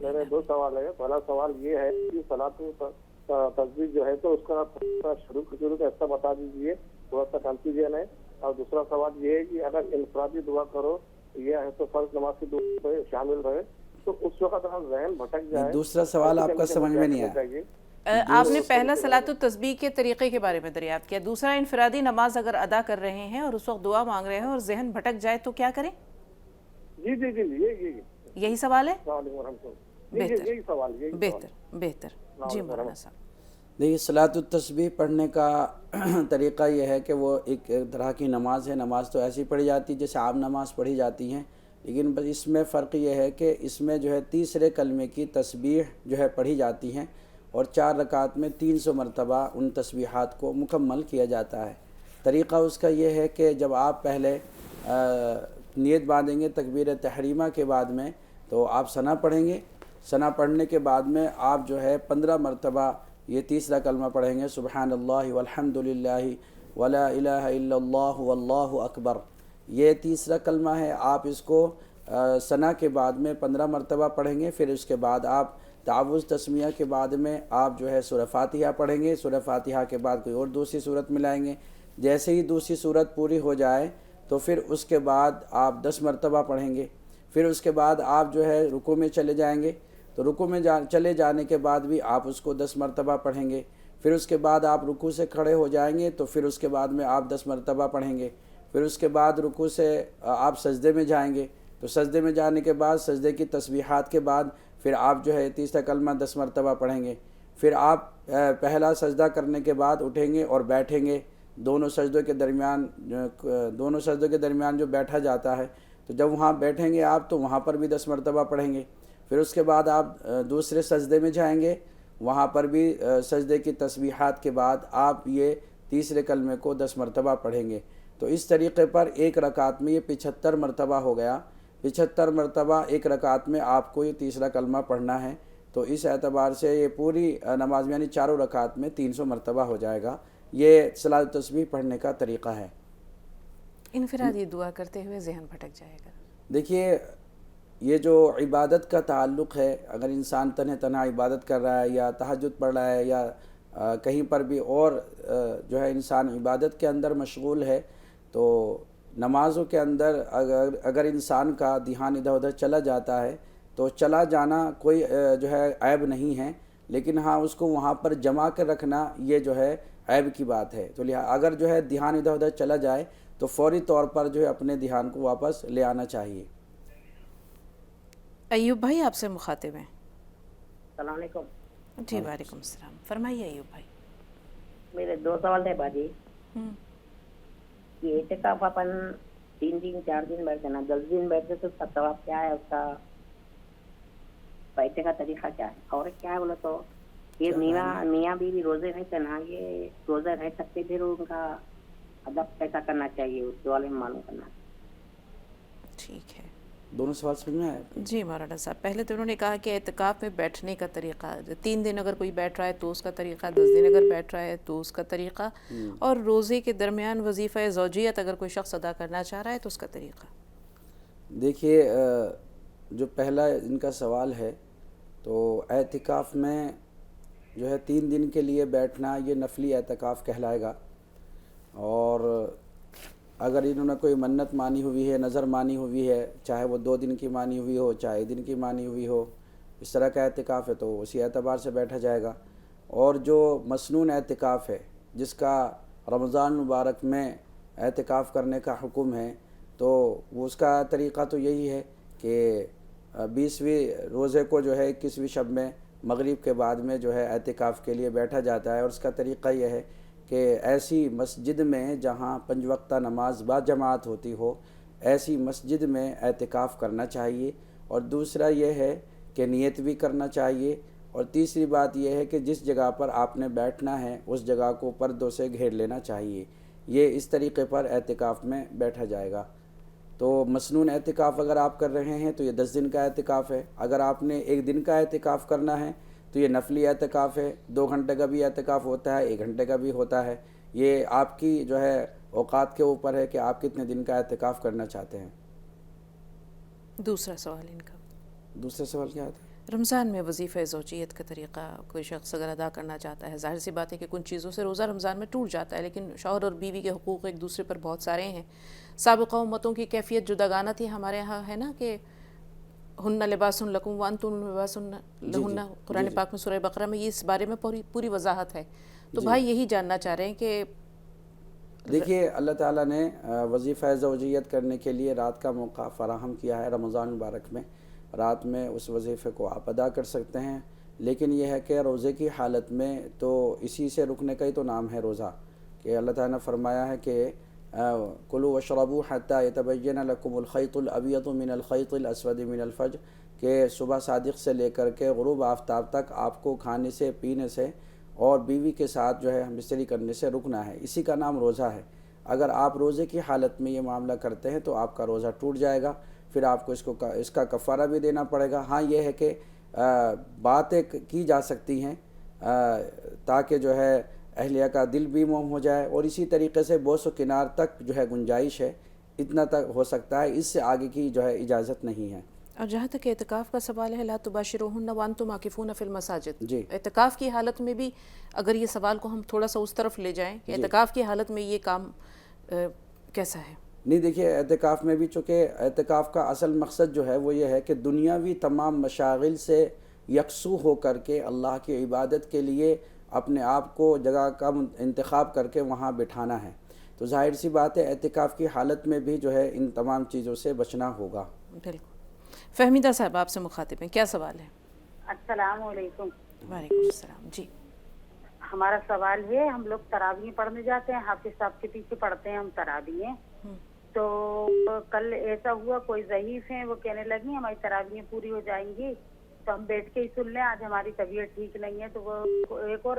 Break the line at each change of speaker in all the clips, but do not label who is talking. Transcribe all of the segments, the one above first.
میرے دو سوال ہے. پہلا سوال یہ ہے کہ صلاۃ تسبیح جو ہے تو اس کا شروع کا حصہ بتا دیجیے, تھوڑا سا کنفیوژن ہے. اور دوسرا سوال یہ ہے کہ اگر انفرادی دعا کرو یہ ہے تو فرض نماز کی دعا میں شامل رہے تو اس وقت اگر ذہن بھٹک جائے.
دوسرا سوال آپ کا سمجھ میں نہیں آیا.
آپ نے پہلا صلاۃ التسبیح کے طریقے کے بارے میں دریافت کیا, دوسرا انفرادی نماز اگر ادا کر رہے ہیں اور اس وقت دعا مانگ رہے ہیں اور ذہن بھٹک جائے تو کیا کریں؟
جی جی جی
یہی سوال ہے.
السلام علیکم ورحمۃ اللہ. یہی سوال
بہتر. جی مولانا صاحب.
دیکھیے صلاۃ التسبیح پڑھنے کا طریقہ یہ ہے کہ وہ ایک طرح کی نماز ہے. نماز تو ایسی پڑھی جاتی ہے جیسے عام نماز پڑھی جاتی ہیں, لیکن بس اس میں فرق یہ ہے کہ اس میں جو ہے تیسرے کلمے کی تسبیح جو ہے پڑھی جاتی ہیں اور 4 رکعت میں 300 مرتبہ ان تسبیحات کو مکمل کیا جاتا ہے. طریقہ اس کا یہ ہے کہ جب آپ پہلے نیت باندھیں گے تکبیر تحریمہ کے بعد میں تو آپ ثنا پڑھیں گے. ثنا پڑھنے کے بعد میں آپ جو ہے 15 مرتبہ یہ تیسرا کلمہ پڑھیں گے, سبحان اللہ والحمد للہ ولا الہ الا اللہ واللہ اکبر. یہ تیسرا کلمہ ہے. آپ اس کو ثنا کے بعد میں 15 مرتبہ پڑھیں گے. پھر اس کے بعد آپ تعوذ تسمیہ کے بعد میں آپ جو ہے سورہ فاتحہ پڑھیں گے. سورہ فاتحہ کے بعد کوئی اور دوسری صورت ملائیں گے. جیسے ہی دوسری صورت پوری ہو جائے تو پھر اس کے بعد آپ 10 مرتبہ پڑھیں گے. پھر اس کے بعد آپ جو ہے رکوع میں چلے جائیں گے تو رکوع میں چلے جانے کے بعد بھی آپ اس کو 10 مرتبہ پڑھیں گے. پھر اس کے بعد آپ رکوع سے کھڑے ہو جائیں گے تو پھر اس کے بعد میں آپ 10 مرتبہ پڑھیں گے. پھر اس کے بعد رکوع سے آپ سجدے میں جائیں گے تو سجدے میں جانے کے بعد سجدے کی تسبیحات کے بعد پھر آپ جو ہے تیسرا کلمہ 10 مرتبہ پڑھیں گے. پھر آپ پہلا سجدہ کرنے کے بعد اٹھیں گے اور بیٹھیں گے. دونوں سجدوں کے درمیان جو بیٹھا جاتا ہے تو جب وہاں بیٹھیں گے آپ تو وہاں پر بھی 10 مرتبہ پڑھیں گے. پھر اس کے بعد آپ دوسرے سجدے میں جائیں گے, وہاں پر بھی سجدے کی تسبیحات کے بعد آپ یہ تیسرے کلمے کو 10 مرتبہ پڑھیں گے. تو اس طریقے پر ایک رکعت میں یہ 75 مرتبہ ہو گیا. 75 مرتبہ ایک رکعت میں آپ کو یہ تیسرا کلمہ پڑھنا ہے. تو اس اعتبار سے یہ پوری نماز میں یعنی 4 رکعت میں 300 مرتبہ ہو جائے گا. یہ صلاۃ التسبیح پڑھنے کا طریقہ ہے.
انفرادی دعا کرتے ہوئے ذہن بھٹک جائے گا.
دیکھیے یہ جو عبادت کا تعلق ہے, اگر انسان تنہا عبادت کر رہا ہے یا تہجد پڑھ رہا ہے یا کہیں پر بھی اور جو ہے انسان عبادت کے اندر مشغول ہے تو نمازوں کے اندر اگر انسان کا دھیان ادھر ادھر چلا جاتا ہے تو چلا جانا کوئی جو ہے عیب نہیں ہے, لیکن ہاں اس کو وہاں پر جمع کر رکھنا یہ جو ہے عیب کی بات ہے. تو اگر جو ہے دھیان ادھر ادھر چلا جائے تو فوری طور پر جو ہے اپنے دھیان کو واپس لے آنا چاہیے.
ایوب بھائی آپ سے مخاطب ہیں.
السلام علیکم.
جی وعلیکم السلام. فرمائیے ایوب بھائی.
میرے 2 سوال تھے باجی. کہ اعتکاف اپن 3 دن 4 دن بیٹھتے نا, 10 دن بیٹھتے تو اس کا ثواب کیا ہے, اس کا بیٹھنے کا طریقہ کیا ہے, اور کیا ہے بولے تو یہ میاں بیوی روزے رہتے نا, یہ روزے رہ سکتے, پھر ان کا ادب کیسا کرنا چاہیے اس کے بارے میں معلوم کرنا.
ٹھیک ہے.
دونوں سوال سمجھ میں آئے؟
جی مولانا صاحب, پہلے تو انہوں نے کہا کہ اعتکاف میں بیٹھنے کا طریقہ, 3 دن اگر کوئی بیٹھ رہا ہے تو اس کا طریقہ, 10 دن اگر بیٹھ رہا ہے تو اس کا طریقہ, اور روزے کے درمیان وظیفہ زوجیت اگر کوئی شخص ادا کرنا چاہ رہا ہے تو اس کا طریقہ.
دیکھیے جو پہلا ان کا سوال ہے تو اعتکاف میں جو ہے 3 دن کے لیے بیٹھنا یہ نفلی اعتکاف کہلائے گا. اور اگر انہوں نے کوئی منت مانی ہوئی ہے, نظر مانی ہوئی ہے, چاہے وہ 2 دن کی مانی ہوئی ہو چاہے 1 دن کی مانی ہوئی ہو, اس طرح کا اعتکاف ہے تو اسی اعتبار سے بیٹھا جائے گا. اور جو مسنون اعتکاف ہے جس کا رمضان مبارک میں اعتکاف کرنے کا حکم ہے تو وہ اس کا طریقہ تو یہی ہے کہ 20ویں روزے کو جو ہے 21ویں شب میں مغرب کے بعد میں جو ہے اعتکاف کے لیے بیٹھا جاتا ہے. اور اس کا طریقہ یہ ہے کہ ایسی مسجد میں جہاں 5 وقتہ نماز با جماعت ہوتی ہو ایسی مسجد میں اعتکاف کرنا چاہیے. اور دوسرا یہ ہے کہ نیت بھی کرنا چاہیے. اور تیسری بات یہ ہے کہ جس جگہ پر آپ نے بیٹھنا ہے اس جگہ کو پردوں سے گھیر لینا چاہیے. یہ اس طریقے پر اعتکاف میں بیٹھا جائے گا. تو مسنون اعتکاف اگر آپ کر رہے ہیں تو یہ 10 دن کا اعتکاف ہے. اگر آپ نے 1 دن کا اعتکاف کرنا ہے تو یہ نفلی اعتکاف ہے. 2 گھنٹے کا بھی اعتکاف ہوتا ہے, 1 گھنٹے کا بھی ہوتا ہے. یہ آپ کی جو ہے اوقات کے اوپر ہے کہ آپ کتنے دن کا اعتکاف کرنا چاہتے ہیں.
دوسرا سوال ان کا.
دوسرا سوال کیا تھا؟
رمضان میں وظیفہ زوجیت کا طریقہ کوئی شخص اگر ادا کرنا چاہتا ہے، ظاہر سی بات ہے کہ کچھ چیزوں سے روزہ رمضان میں ٹوٹ جاتا ہے، لیکن شوہر اور بیوی کے حقوق ایک دوسرے پر بہت سارے ہیں۔ سابقہ امتوں کی کیفیت جداگانہ تھی، ہمارے یہاں ہے نا کہ ہن لباس لکم وانتم لباس لہن، قرآن پاک میں سورہ بقرہ میں یہ اس بارے میں پوری وضاحت ہے۔ تو بھائی یہی جاننا چاہ رہے ہیں کہ
دیکھیے اللہ تعالیٰ نے وظیفہ زوجیت کرنے کے لیے رات کا موقع فراہم کیا ہے رمضان مبارک میں۔ رات میں اس وظیفے کو آپ ادا کر سکتے ہیں، لیکن یہ ہے کہ روزے کی حالت میں تو اسی سے رکنے کا ہی تو نام ہے روزہ، کہ اللہ تعالیٰ نے فرمایا ہے کہ کلوا واشربوا حتی یتبین لکم الخیط الابیض من الخیط الاسود من الفجر، کہ صبح صادق سے لے کر کے غروب آفتاب تک آپ کو کھانے سے، پینے سے اور بیوی کے ساتھ جو ہے ہم بستری کرنے سے رکنا ہے، اسی کا نام روزہ ہے۔ اگر آپ روزے کی حالت میں یہ معاملہ کرتے ہیں تو آپ کا روزہ ٹوٹ جائے گا، پھر آپ کو اس کا کفارہ بھی دینا پڑے گا۔ ہاں یہ ہے کہ باتیں کی جا سکتی ہیں تاکہ جو ہے اہلیہ کا دل بھی موم ہو جائے، اور اسی طریقے سے بوس و کنار تک جو ہے گنجائش ہے، اتنا تک ہو سکتا ہے، اس سے آگے کی جو ہے اجازت نہیں ہے۔
اور جہاں تک اعتکاف کا سوال ہے، لا تباشروہن وانتم عاکفون فی المساجد،
جی
اعتکاف کی حالت میں بھی اگر یہ سوال کو ہم تھوڑا سا اس طرف لے جائیں کہ اعتکاف کی حالت میں یہ کام کیسا ہے؟
نہیں دیکھیے، اعتکاف میں بھی چونکہ اعتکاف کا اصل مقصد جو ہے وہ یہ ہے کہ دنیاوی تمام مشاغل سے یکسو ہو کر کے اللہ کی عبادت کے لیے اپنے آپ کو جگہ کا انتخاب کر کے وہاں بٹھانا ہے۔ تو ظاہر سی بات ہے اعتکاف کی حالت میں بھی جو ہے ان تمام چیزوں سے بچنا ہوگا۔
بالکل۔ فہمیدہ صاحب آپ سے مخاطب ہیں، کیا سوال ہے؟
السلام علیکم۔
وعلیکم السلام۔ جی
ہمارا سوال ہے، ہم لوگ تراویح پڑھنے جاتے ہیں، حافظ صاحب کے پیچھے پڑھتے ہیں ہم تراویح، تو کل ایسا ہوا کوئی ضعیف ہیں، وہ کہنے لگی ہماری تراویح پوری ہو جائیں گی تو ہم بیٹھ کے ہی سن لیں، آج ہماری طبیعت ٹھیک نہیں ہے، تو وہ ایک اور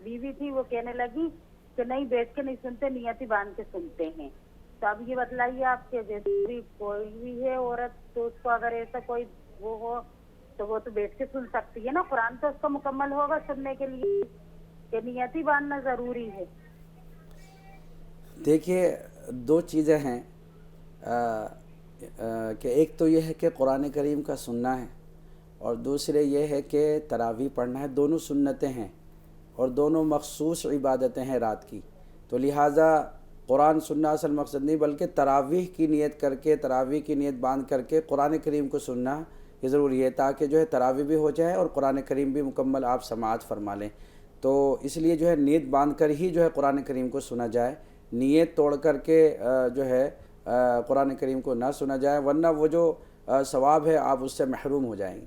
بیوی تھی وہ کہنے لگی کہ نہیں بیٹھ کے نہیں سنتے، نیت ہی باندھ کے سنتے ہیں۔ تو اب یہ بتلائیے آپ کے جیسے کوئی بھی ہے عورت تو اس کو اگر ایسا کوئی وہ ہو تو وہ تو بیٹھ کے سن سکتی ہے نا، قرآن تو اس کا مکمل ہوگا سننے کے لیے، کہ نیت ہی باندھنا ضروری ہے؟
دیکھیے دو چیزیں ہیں کہ ایک تو یہ ہے کہ قرآن کریم کا سننا ہے، اور دوسرے یہ ہے کہ تراویح پڑھنا ہے۔ دونوں سنتیں ہیں اور دونوں مخصوص عبادتیں ہیں رات کی، تو لہٰذا قرآن سننا اصل مقصد نہیں، بلکہ تراویح کی نیت کر کے، تراویح کی نیت باندھ کر کے قرآن کریم کو سننا یہ ضروری ہے، تاکہ جو ہے تراویح بھی ہو جائے اور قرآن کریم بھی مکمل آپ سماعت فرما لیں۔ تو اس لیے جو ہے نیت باندھ کر ہی جو ہے قرآن کریم کو سنا جائے، نیت توڑ کر کے جو ہے قرآن کریم کو نہ سنا جائے، ورنہ وہ جو ثواب ہے آپ اس سے محروم ہو جائیں گے۔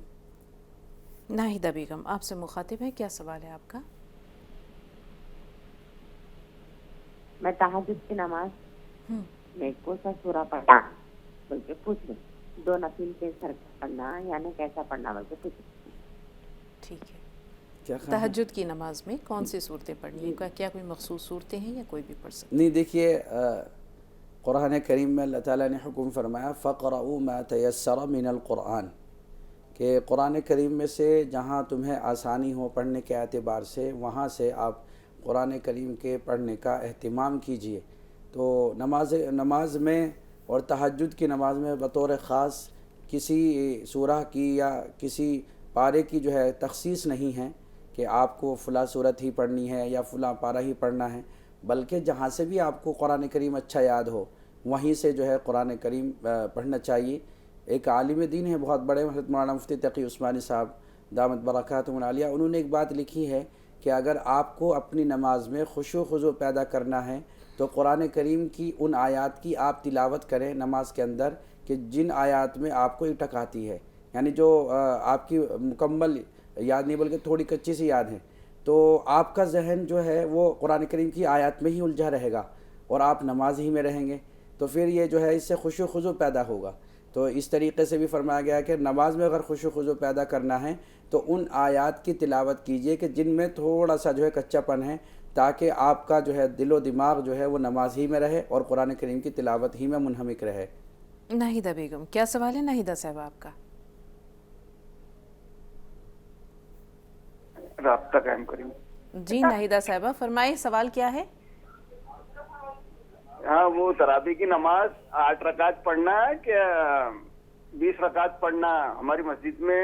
ناہیدہ بیگم آپ سے مخاطب ہے، کیا سوال ہے آپ کا؟
میں تہجد کی نماز میں کو سا سورہ پڑھنا بلکہ پوچھ لوں، دو نفل کے سر پڑھنا یعنی کیسا پڑھنا بلکہ پوچھ لوں۔
ٹھیک ہے۔
کیا خیال ہے؟
تہجد کی نماز میں کون سی صورتیں پڑھنی ہیں؟ کیا کوئی مخصوص صورتیں ہیں یا کوئی بھی پڑھ سکتے؟
نہیں دیکھیے، قرآن کریم میں اللہ تعالیٰ نے حکم فرمایا فَقْرَؤُوا مَا تَيَسَّرَ مِنَ الْقُرْآنِ، کہ قرآن کریم میں سے جہاں تمہیں آسانی ہو پڑھنے کے اعتبار سے وہاں سے آپ قرآن کریم کے پڑھنے کا اہتمام کیجئے۔ تو نماز میں اور تہجد کی نماز میں بطور خاص کسی سورہ کی یا کسی پارے کی جو ہے تخصیص نہیں ہے کہ آپ کو فلاں صورت ہی پڑھنی ہے یا فلاں پارہ ہی پڑھنا ہے، بلکہ جہاں سے بھی آپ کو قرآن کریم اچھا یاد ہو وہیں سے جو ہے قرآن کریم پڑھنا چاہیے۔ ایک عالم دین ہے بہت بڑے، حضرت مولانا مفتی تقی عثمانی صاحب دامت برکاتہم العالیہ، انہوں نے ایک بات لکھی ہے کہ اگر آپ کو اپنی نماز میں خشوع و خضوع پیدا کرنا ہے تو قرآن کریم کی ان آیات کی آپ تلاوت کریں نماز کے اندر کہ جن آیات میں آپ کو اٹک آتی ہے، یعنی جو آپ کی مکمل یاد نہیں بلکہ تھوڑی کچی سی یاد ہے، تو آپ کا ذہن جو ہے وہ قرآن کریم کی آیات میں ہی الجھا رہے گا اور آپ نماز ہی میں رہیں گے، تو پھر یہ جو ہے اس سے خشوع و خضوع پیدا ہوگا۔ تو اس طریقے سے بھی فرمایا گیا ہے کہ نماز میں اگر خشوع و خضوع پیدا کرنا ہے تو ان آیات کی تلاوت کیجئے کہ جن میں تھوڑا سا جو ہے کچا پن ہے، تاکہ آپ کا جو ہے دل و دماغ جو ہے وہ نماز ہی میں رہے اور قرآن کریم کی تلاوت ہی میں منہمک رہے۔
ناہیدہ بیگم کیا سوال ہے ناہیدہ صاحب آپ کا؟
رابطہ قائم کریں۔
جی ناہیدہ صاحبہ فرمائیں، سوال کیا ہے؟
ہاں، وہ تراویح کی نماز 8 رکعت پڑھنا ہے کہ 20 رکعت پڑھنا؟ ہماری مسجد میں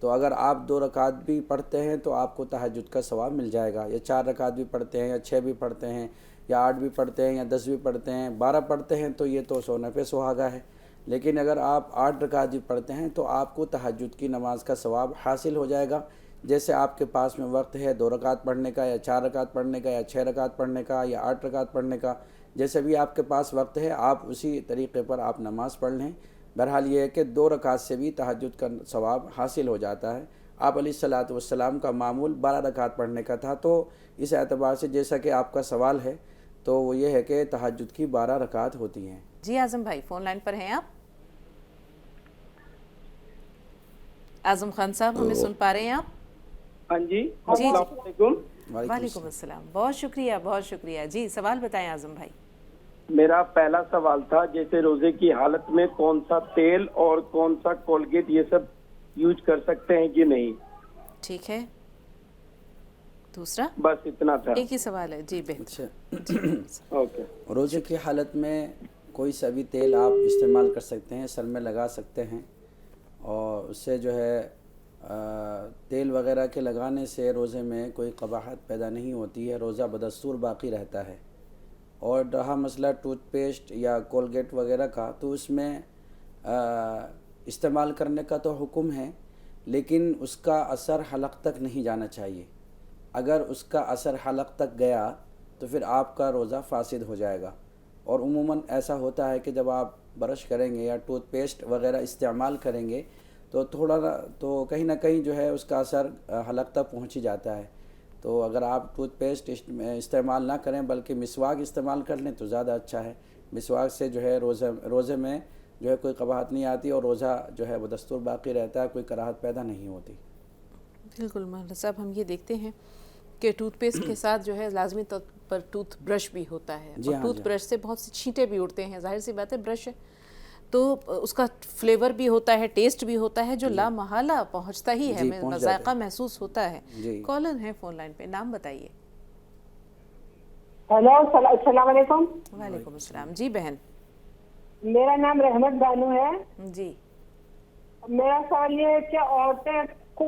تو اگر آپ 2 رکعت بھی پڑھتے ہیں تو آپ کو تہجد کا ثواب مل جائے گا، یا 4 رکعت بھی پڑھتے ہیں، یا 6 بھی پڑھتے ہیں، یا 8 بھی پڑھتے ہیں، یا 10 بھی پڑھتے ہیں، 12 پڑھتے ہیں تو یہ تو سونے پہ سہاگا ہے۔ لیکن اگر آپ 8 رکعت بھی پڑھتے ہیں تو آپ کو تہجد کی نماز کا ثواب حاصل ہو جائے گا۔ جیسے آپ کے پاس میں وقت ہے 2 رکعت پڑھنے کا، یا 4 رکعت پڑھنے کا، یا 6 رکعت پڑھنے کا، یا 8 رکعت پڑھنے کا، جیسے بھی آپ کے پاس وقت ہے آپ اسی طریقے پر آپ نماز پڑھ لیں۔ بہرحال یہ ہے کہ 2 رکعت سے بھی تہجد کا ثواب حاصل ہو جاتا ہے۔ آپ علیہ الصلاۃ والسلام کا معمول 12 رکعت پڑھنے کا تھا، تو اس اعتبار سے جیسا کہ آپ کا سوال ہے تو وہ یہ ہے کہ تہجد کی 12 رکعت ہوتی ہیں۔
جی اعظم بھائی فون لائن پر ہیں آپ؟ اعظم خان صاحب ہمیں سن پا رہے ہیں آپ؟
ہاں جی،
جی
السلام علیکم۔
وعلیکم السلام، بہت شکریہ بہت شکریہ۔ جی سوال بتائیں اعظم بھائی۔
میرا پہلا سوال تھا جیسے روزے کی حالت میں کون سا تیل اور کون سا کولگیٹ یہ سب یوز کر سکتے ہیں کہ نہیں؟
ٹھیک ہے، دوسرا
بس اتنا تھا۔
ایک ہی سوال ہے جی بہتر۔
اچھا،
اوکے۔
روزے کی حالت میں کوئی سا بھی تیل آپ استعمال کر سکتے ہیں، سر میں لگا سکتے ہیں، اور اس سے جو ہے تیل وغیرہ کے لگانے سے روزے میں کوئی قباحت پیدا نہیں ہوتی ہے، روزہ بدستور باقی رہتا ہے۔ اور رہا مسئلہ ٹوتھ پیسٹ یا کولگیٹ وغیرہ کا، تو اس میں استعمال کرنے کا تو حکم ہے، لیکن اس کا اثر حلق تک نہیں جانا چاہیے۔ اگر اس کا اثر حلق تک گیا تو پھر آپ کا روزہ فاسد ہو جائے گا۔ اور عموماً ایسا ہوتا ہے کہ جب آپ برش کریں گے یا ٹوتھ پیسٹ وغیرہ استعمال کریں گے تو تھوڑا تو کہیں نہ کہیں جو ہے اس کا اثر حلق تک پہنچ ہی جاتا ہے۔ تو اگر آپ ٹوتھ پیسٹ استعمال نہ کریں بلکہ مسواک استعمال کر لیں تو زیادہ اچھا ہے۔ مسواک سے جو ہے روزے میں جو ہے کوئی قباحت نہیں آتی، اور روزہ جو ہے بدستور باقی رہتا ہے، کوئی کراہت پیدا نہیں ہوتی۔
بالکل مولانا صاحب، ہم یہ دیکھتے ہیں کہ ٹوتھ پیسٹ کے ساتھ جو ہے لازمی طور پر ٹوتھ برش بھی ہوتا ہے، اور ٹوتھ برش سے بہت سی چھینٹیں بھی اڑتے ہیں، ظاہر سی بات ہے برش ہے تو اس کا فلیور بھی ہوتا ہے، ٹیسٹ بھی ہوتا ہے جو لا محالہ پہنچتا ہی ہے، ذائقہ محسوس ہوتا ہے۔ کالر ہے فون لائن پہ، نام بتائیے۔
ہیلو، السلام علیکم۔
وعلیکم السلام۔ جی بہن،
میرا نام رحمت بانو ہے۔
جی
میرا سوال یہ ہے کہ عورتیں کو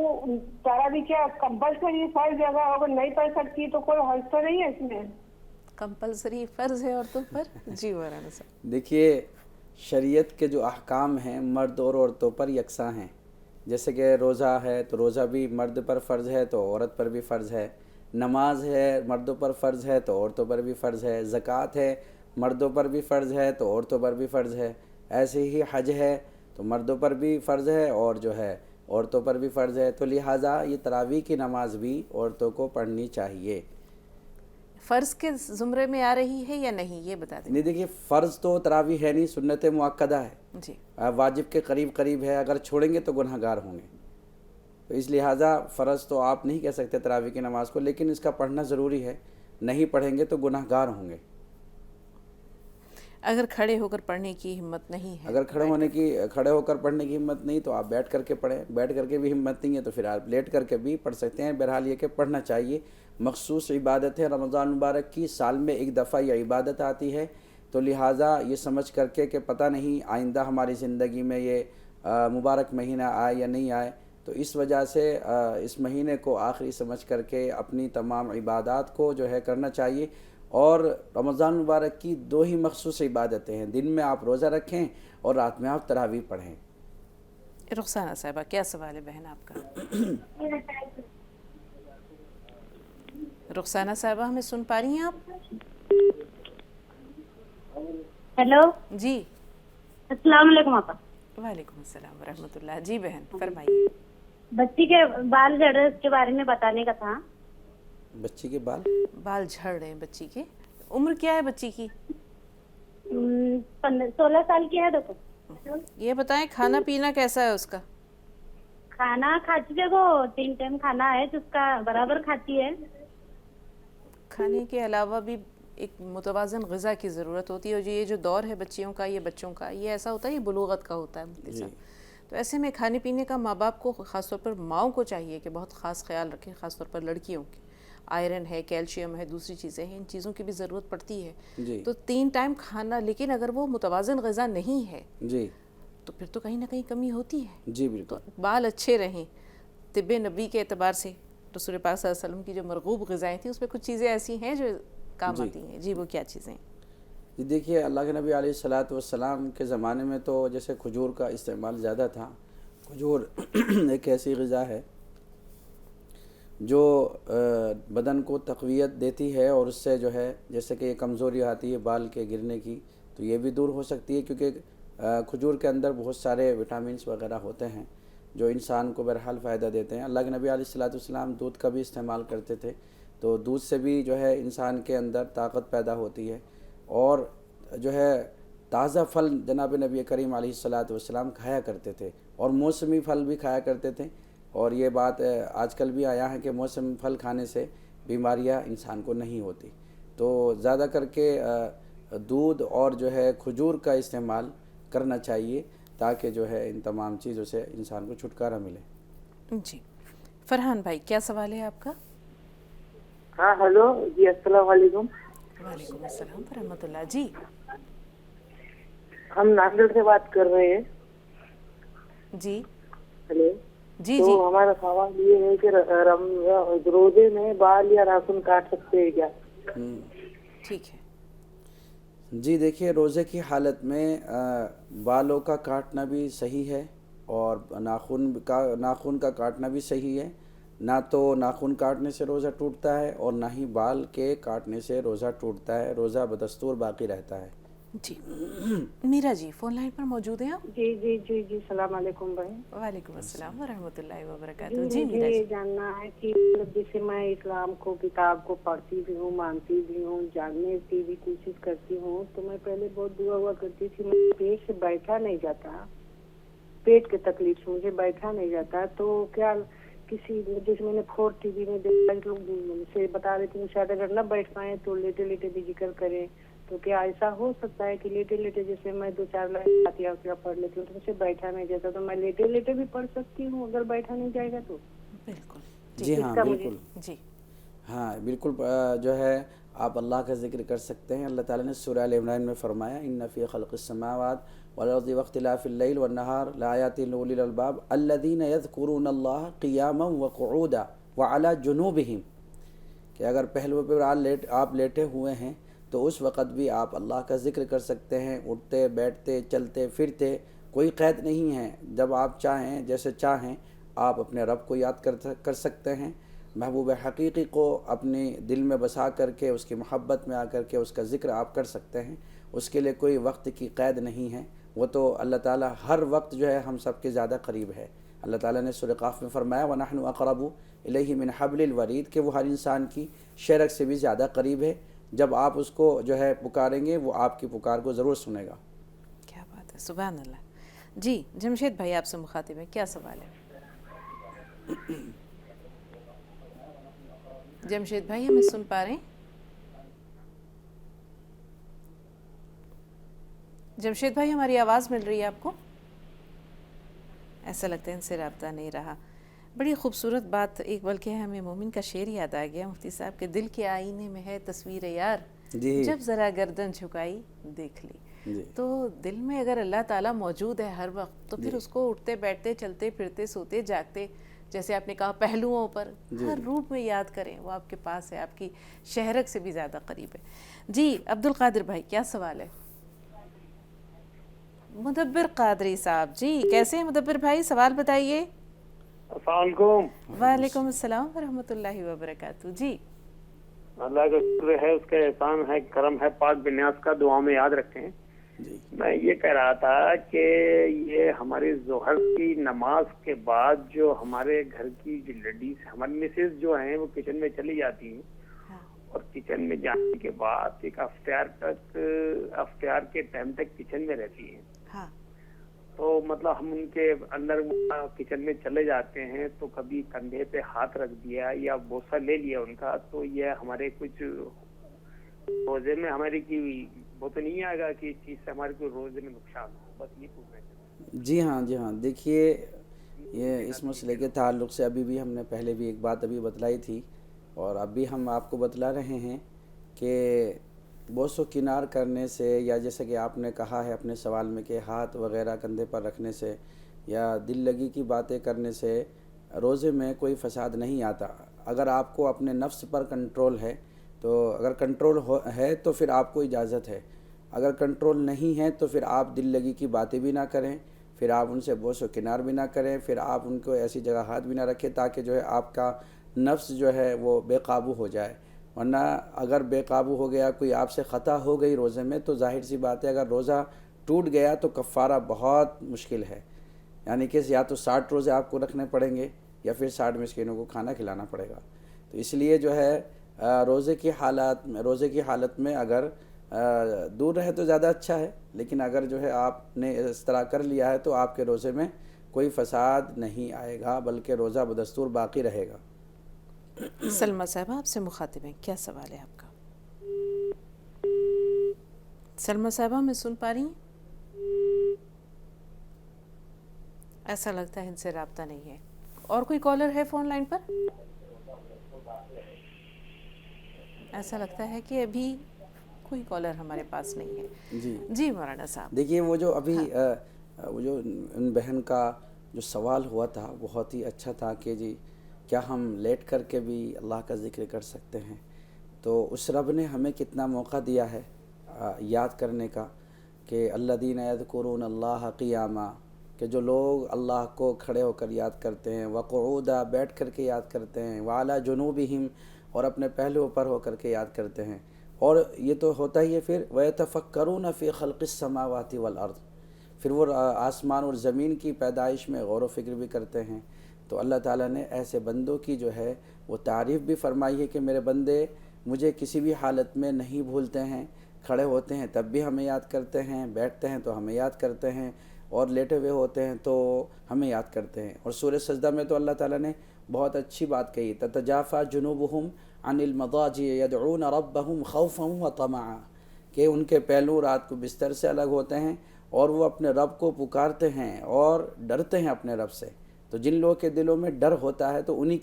تراویح کیا کمپلسری فرض اگر اگر نہیں پڑھ سکتی تو کوئی حرج تو نہیں ہے اس میں؟
کمپلسری فرض ہے عورتوں پر؟ جی مولانا صاحب،
دیکھیے شریعت کے جو احکام ہیں مرد اور عورتوں پر یکساں ہیں۔ جیسے کہ روزہ ہے تو روزہ بھی مرد پر فرض ہے تو عورت پر بھی فرض ہے، نماز ہے مردوں پر فرض ہے تو عورتوں پر بھی فرض ہے، زکوٰۃ ہے مردوں پر بھی فرض ہے تو عورتوں پر بھی فرض ہے، ایسے ہی حج ہے تو مردوں پر بھی فرض ہے اور جو ہے عورتوں پر بھی فرض ہے۔ تو لہٰذا یہ تراویح کی نماز بھی عورتوں کو پڑھنی چاہیے۔
فرض کے زمرے میں آ رہی ہے یا نہیں یہ بتا دیں۔
نہیں، دیکھیے فرض تو تراویح ہے نہیں، سنت مؤکدہ ہے،
جی
واجب کے قریب ہے، اگر چھوڑیں گے تو گناہ گار ہوں گے۔ تو اس لہٰذا فرض تو آپ نہیں کہہ سکتے تراویح کی نماز کو، لیکن اس کا پڑھنا ضروری ہے، نہیں پڑھیں گے تو گناہ گار ہوں گے۔
اگر کھڑے ہو کر پڑھنے کی ہمت نہیں ہے،
اگر کھڑے ہو کر پڑھنے کی ہمت نہیں تو آپ بیٹھ کر کے پڑھیں، بیٹھ کر کے بھی ہمت نہیں ہے تو پھر آپ لیٹ کر کے بھی پڑھ سکتے ہیں۔ بہرحال یہ کہ پڑھنا چاہیے، مخصوص عبادت ہے، رمضان مبارک کی سال میں ایک دفعہ یہ عبادت آتی ہے، تو لہٰذا یہ سمجھ کر کے کہ پتہ نہیں آئندہ ہماری زندگی میں یہ مبارک مہینہ آئے یا نہیں آئے، تو اس وجہ سے اس مہینے کو آخری سمجھ کر کے اپنی تمام عبادات کو جو ہے کرنا چاہیے۔ اور رمضان مبارک کی 2 ہی مخصوص عبادتیں ہیں، دن میں آپ روزہ رکھیں اور رات میں آپ تراویح پڑھیں۔
رخسانہ صاحبہ کیا سوال ہے بہن آپ کا؟ رخسانہ صاحبہ ہمیں سن پا رہی ہیں آپ؟
ہیلو
جی
السلام علیکم آپا۔
وعلیکم السلام ورحمۃ اللہ۔ جی بہن فرمائیے۔
بچی کے بال جھڑ رہے اس کے بارے میں بتانے کا تھا۔
بچی کے
بال جھڑ رہے ہیں بچی کے، عمر کیا ہے بچی کی؟
16 سال کی ہے۔ دیکھو
یہ بتائیں کھانا پینا کیسا ہے اس کا؟
کھانا کھاتی ہے وہ 3 ٹائم کھانا ہے جس کا برابر کھاتی ہے۔
کھانے کے علاوہ بھی ایک متوازن غذا کی ضرورت ہوتی ہے، اور یہ جو دور ہے بچیوں کا، یہ بچوں کا، یہ ایسا ہوتا ہے، یہ بلوغت کا ہوتا ہے مفتی صاحب۔ تو ایسے میں کھانے پینے کا ماں باپ کو، خاص طور پر ماؤں کو چاہیے کہ بہت خاص خیال رکھیں، خاص طور پر لڑکیوں کے۔ آئرن ہے، کیلشیم ہے، دوسری چیزیں ہیں، ان چیزوں کی بھی ضرورت پڑتی ہے۔ تو 3 ٹائم کھانا، لیکن اگر وہ متوازن غذا نہیں ہے تو پھر تو کہیں نہ کہیں کمی ہوتی ہے۔
جی بالکل۔
تو بال اچھے رہیں طب نبی کے اعتبار سے رسول پاک صلی اللہ علیہ وسلم کی جو مرغوب غذائیں تھیں اس میں کچھ چیزیں ایسی ہیں جو کام آتی ہیں؟ جی وہ کیا چیزیں ہیں؟
جی دیکھیے اللہ کے نبی علیہ الصلاۃ والسلام کے زمانے میں تو جیسے کھجور کا استعمال زیادہ تھا. کھجور ایک ایسی غذا ہے جو بدن کو تقویت دیتی ہے اور اس سے جو ہے جیسے کہ کمزوری آتی ہے بال کے گرنے کی تو یہ بھی دور ہو سکتی ہے، کیونکہ کھجور کے اندر بہت سارے وٹامنس وغیرہ ہوتے ہیں جو انسان کو بہرحال فائدہ دیتے ہیں. اللہ کے نبی علیہ الصلاۃ والسلام دودھ کا بھی استعمال کرتے تھے، تو دودھ سے بھی جو ہے انسان کے اندر طاقت پیدا ہوتی ہے. اور جو ہے تازہ پھل جناب نبی کریم علیہ الصلاۃ والسلام کھایا کرتے تھے اور موسمی پھل بھی کھایا کرتے تھے. اور یہ بات آج کل بھی آیا ہے کہ موسمی پھل کھانے سے بیماریاں انسان کو نہیں ہوتی. تو زیادہ کر کے دودھ اور جو ہے کھجور کا استعمال کرنا چاہیے تاکہ جو ہے ان تمام چیزوں سے انسان کو چھٹکارا ملے.
جی فرحان بھائی کیا سوال ہے آپ کا؟
ہاں ہلو جی السلام علیکم.
وعلیکم السلام ورحمۃ اللہ. جی
ہم ناندیڑ سے بات کر رہے ہیں.
جی
ہلو
جی
تو
جی
ہمارا سوال یہ ہے کہ روزے میں بال یا ناخن کاٹ سکتے ہیں کیا؟
ٹھیک ہے.
جی دیکھیے روزے کی حالت میں بالوں کا کاٹنا بھی صحیح ہے اور ناخن کا کاٹنا بھی صحیح ہے. نہ تو ناخن کاٹنے سے روزہ ٹوٹتا ہے اور نہ ہی بال کے کاٹنے سے روزہ ٹوٹتا ہے، روزہ بدستور باقی رہتا ہے.
جی میرا جی فون لائن پر موجود ہیں آپ؟
جی جی جی جی السلام علیکم بھائی.
وعلیکم السلام ورحمۃ اللہ وبرکاتہ.
جی
جی
مجھے
میرا
یہ
جی
جاننا ہے کہ جیسے میں اسلام کو کتاب کو پڑھتی بھی ہوں، مانتی بھی ہوں، جاننے کی بھی کوشش کرتی ہوں، تو میں پہلے بہت دعا ہوا کرتی تھی، مجھے پیٹ سے بیٹھا نہیں جاتا، پیٹ کے تکلیف سے مجھے بیٹھا نہیں جاتا. تو کیا کسی جیسے میں نے 4 ٹی وی میں دیکھا لوگ سے بتا رہے تھے شاید اگر نہ بیٹھ پائیں تو لیٹے لیٹے بھی ذکر کریں، تو کیا ایسا ہو سکتا ہے کہ لیٹے لیٹے جیسے میں 2-4 لائن فاتحہ پڑھ لیتی ہوں تو مجھے بیٹھا نہیں جاتا، تو میں لیٹے لیٹے بھی پڑھ سکتی ہوں اگر بیٹھا نہیں جائے گا تو؟
بالکل.
جی ہاں بالکل.
جی
ہاں بالکل جو ہے آپ اللہ کا ذکر کر سکتے ہیں. اللہ تعالیٰ نے سورہ ال عمران میں فرمایا ان فی خلق السماوات والارض واختلاف اللیل والنہار لآیات لأولی الالباب الذین یذکرون اللہ قیاما وقعودا وعلی جنوبہم، کہ اگر پہلو پہ آپ لیٹے ہوئے ہیں تو اس وقت بھی آپ اللہ کا ذکر کر سکتے ہیں، اٹھتے بیٹھتے چلتے پھرتے کوئی قید نہیں ہے. جب آپ چاہیں جیسے چاہیں آپ اپنے رب کو یاد کر سکتے ہیں، محبوب حقیقی کو اپنے دل میں بسا کر کے اس کی محبت میں آ کر کے اس کا ذکر آپ کر سکتے ہیں. اس کے لیے کوئی وقت کی قید نہیں ہے، وہ تو اللہ تعالیٰ ہر وقت جو ہے ہم سب کے زیادہ قریب ہے. اللہ تعالیٰ نے سورہ قاف میں فرمایا وَنَحْنُ أَقْرَبُ إِلَيْهِ مِنْ حَبْلِ الْوَرِيدِ، کہ وہ ہر انسان کی شہرک سے بھی زیادہ قریب ہے. جب آپ اس کو جو ہے پکاریں گے وہ آپ کی پکار کو ضرور سنے گا.
کیا بات ہے، سبحان اللہ. جی جمشید بھائی آپ سے مخاطب ہے، کیا سوال ہے؟ جمشید بھائی ہمیں سن پا رہے ہیں؟ جمشید بھائی ہماری آواز مل رہی ہے آپ کو؟ ایسا لگتا ہے ان سے رابطہ نہیں رہا. بڑی خوبصورت بات، ایک بلکہ ہمیں مومن کا شعر یاد آ گیا مفتی صاحب کے دل کے آئینے میں ہے تصویر یار، جب ذرا گردن جھکائی دیکھ لی. تو دل میں اگر اللہ تعالیٰ موجود ہے ہر وقت تو پھر اس کو اٹھتے بیٹھتے چلتے پھرتے سوتے جاگتے جیسے آپ نے کہا پہلوؤں پر ہر روپ میں یاد کریں، وہ آپ کے پاس ہے، آپ کی شہرک سے بھی زیادہ قریب ہے. جی عبد القادر بھائی کیا سوال ہے؟ مدبر قادری صاحب جی کیسے ہیں مدبر بھائی؟ سوال بتائیے.
السلام علیکم.
وعلیکم السلام ورحمۃ اللہ وبرکاتہ. جی
اللہ کا شکر ہے، اس کا احسان ہے، کرم ہے، پاک بنیاز کا دعا میں یاد رکھیں. میں یہ کہہ رہا تھا کہ یہ ہماری ظہر کی نماز کے بعد جو ہمارے گھر کی جو لیڈیز ہماری مسز جو ہیں وہ کچن میں چلی جاتی ہیں اور کچن میں جانے کے بعد ایک افطار کے ٹائم تک کچن میں رہتی ہیں. تو مطلب ہم ان کے اندر کچن میں چلے جاتے ہیں تو کبھی کندھے پہ ہاتھ رکھ دیا یا بوسہ لے لیا ان کا، تو یہ ہمارے کچھ روزے میں ہماری کی وہ تو نہیں آئے گا کہ اس چیز سے ہمارے کوئی روزے میں نقصان ہو؟ بس یہ پوچھنا چاہتا.
جی ہاں دیکھیے یہ اس مسئلے کے تعلق سے ابھی بھی ہم نے پہلے بھی ایک بات ابھی بتلائی تھی اور اب بھی ہم آپ کو بتلا رہے ہیں کہ بوس و کنار کرنے سے یا جیسے کہ آپ نے کہا ہے اپنے سوال میں کہ ہاتھ وغیرہ کندھے پر رکھنے سے یا دل لگی کی باتیں کرنے سے روزے میں کوئی فساد نہیں آتا. اگر آپ کو اپنے نفس پر کنٹرول ہے تو اگر کنٹرول ہے تو پھر آپ کو اجازت ہے. اگر کنٹرول نہیں ہے تو پھر آپ دل لگی کی باتیں بھی نہ کریں, پھر آپ ان سے بوس و کنار بھی نہ کریں, پھر آپ ان کو ایسی جگہ ہاتھ بھی نہ رکھیں تاکہ جو ہے آپ کا نفس جو ہے وہ بے قابو ہو جائے. ورنہ اگر بے قابو ہو گیا, کوئی آپ سے خطا ہو گئی روزے میں, تو ظاہر سی بات ہے اگر روزہ ٹوٹ گیا تو کفارہ بہت مشکل ہے. یعنی کہ یا تو 60 روزے آپ کو رکھنے پڑیں گے یا پھر 60 مسکینوں کو کھانا کھلانا پڑے گا. تو اس لیے جو ہے روزے کی حالت میں اگر دور رہے تو زیادہ اچھا ہے, لیکن اگر جو ہے آپ نے اس طرح کر لیا ہے تو آپ کے روزے میں کوئی فساد نہیں آئے گا, بلکہ روزہ بدستور باقی رہے گا.
سلمہ صاحبہ آپ سے مخاطب ہیں, کیا سوال ہے آپ کا؟ سلمہ صاحبہ میں سن پا رہی ہیں؟ ایسا لگتا ہے ان سے رابطہ نہیں ہے. اور کوئی کالر ہے فون لائن پر؟ ایسا لگتا ہے کہ ابھی کوئی کالر ہمارے پاس نہیں ہے. جی مولانا صاحب
دیکھیے, وہ جو ابھی وہ جو ان بہن کا جو سوال ہوا تھا بہت ہی اچھا تھا کہ جی کیا ہم لیٹ کر کے بھی اللہ کا ذکر کر سکتے ہیں. تو اس رب نے ہمیں کتنا موقع دیا ہے یاد کرنے کا, کہ الذین یذکرون اللہ قیاما, کہ جو لوگ اللہ کو کھڑے ہو کر یاد کرتے ہیں, وقعودا بیٹھ کر کے یاد کرتے ہیں, وعلی جنوبہم اور اپنے پہلوؤں پر ہو کر کے یاد کرتے ہیں. اور یہ تو ہوتا ہی ہے. پھر وَيَتَفَكَّرُونَ فِي خَلْقِ السَّمَاوَاتِ وَالْأَرْضِ, پھر وہ آسمان اور زمین کی پیدائش میں غور و فکر بھی کرتے ہیں. تو اللہ تعالیٰ نے ایسے بندوں کی جو ہے وہ تعریف بھی فرمائی ہے کہ میرے بندے مجھے کسی بھی حالت میں نہیں بھولتے ہیں, کھڑے ہوتے ہیں تب بھی ہمیں یاد کرتے ہیں, بیٹھتے ہیں تو ہمیں یاد کرتے ہیں, اور لیٹے ہوئے ہوتے ہیں تو ہمیں یاد کرتے ہیں. اور سورہ سجدہ میں تو اللہ تعالیٰ نے بہت اچھی بات کہی, تتجافا جنوبہم عن المضاجع یدعون ربہم خوفا وطمعا, کہ ان کے پہلو رات کو بستر سے الگ ہوتے ہیں اور وہ اپنے رب کو پکارتے ہیں اور ڈرتے ہیں اپنے رب سے. تو جن لوگوں کے دلوں میں ڈر ہوتا ہے تو ان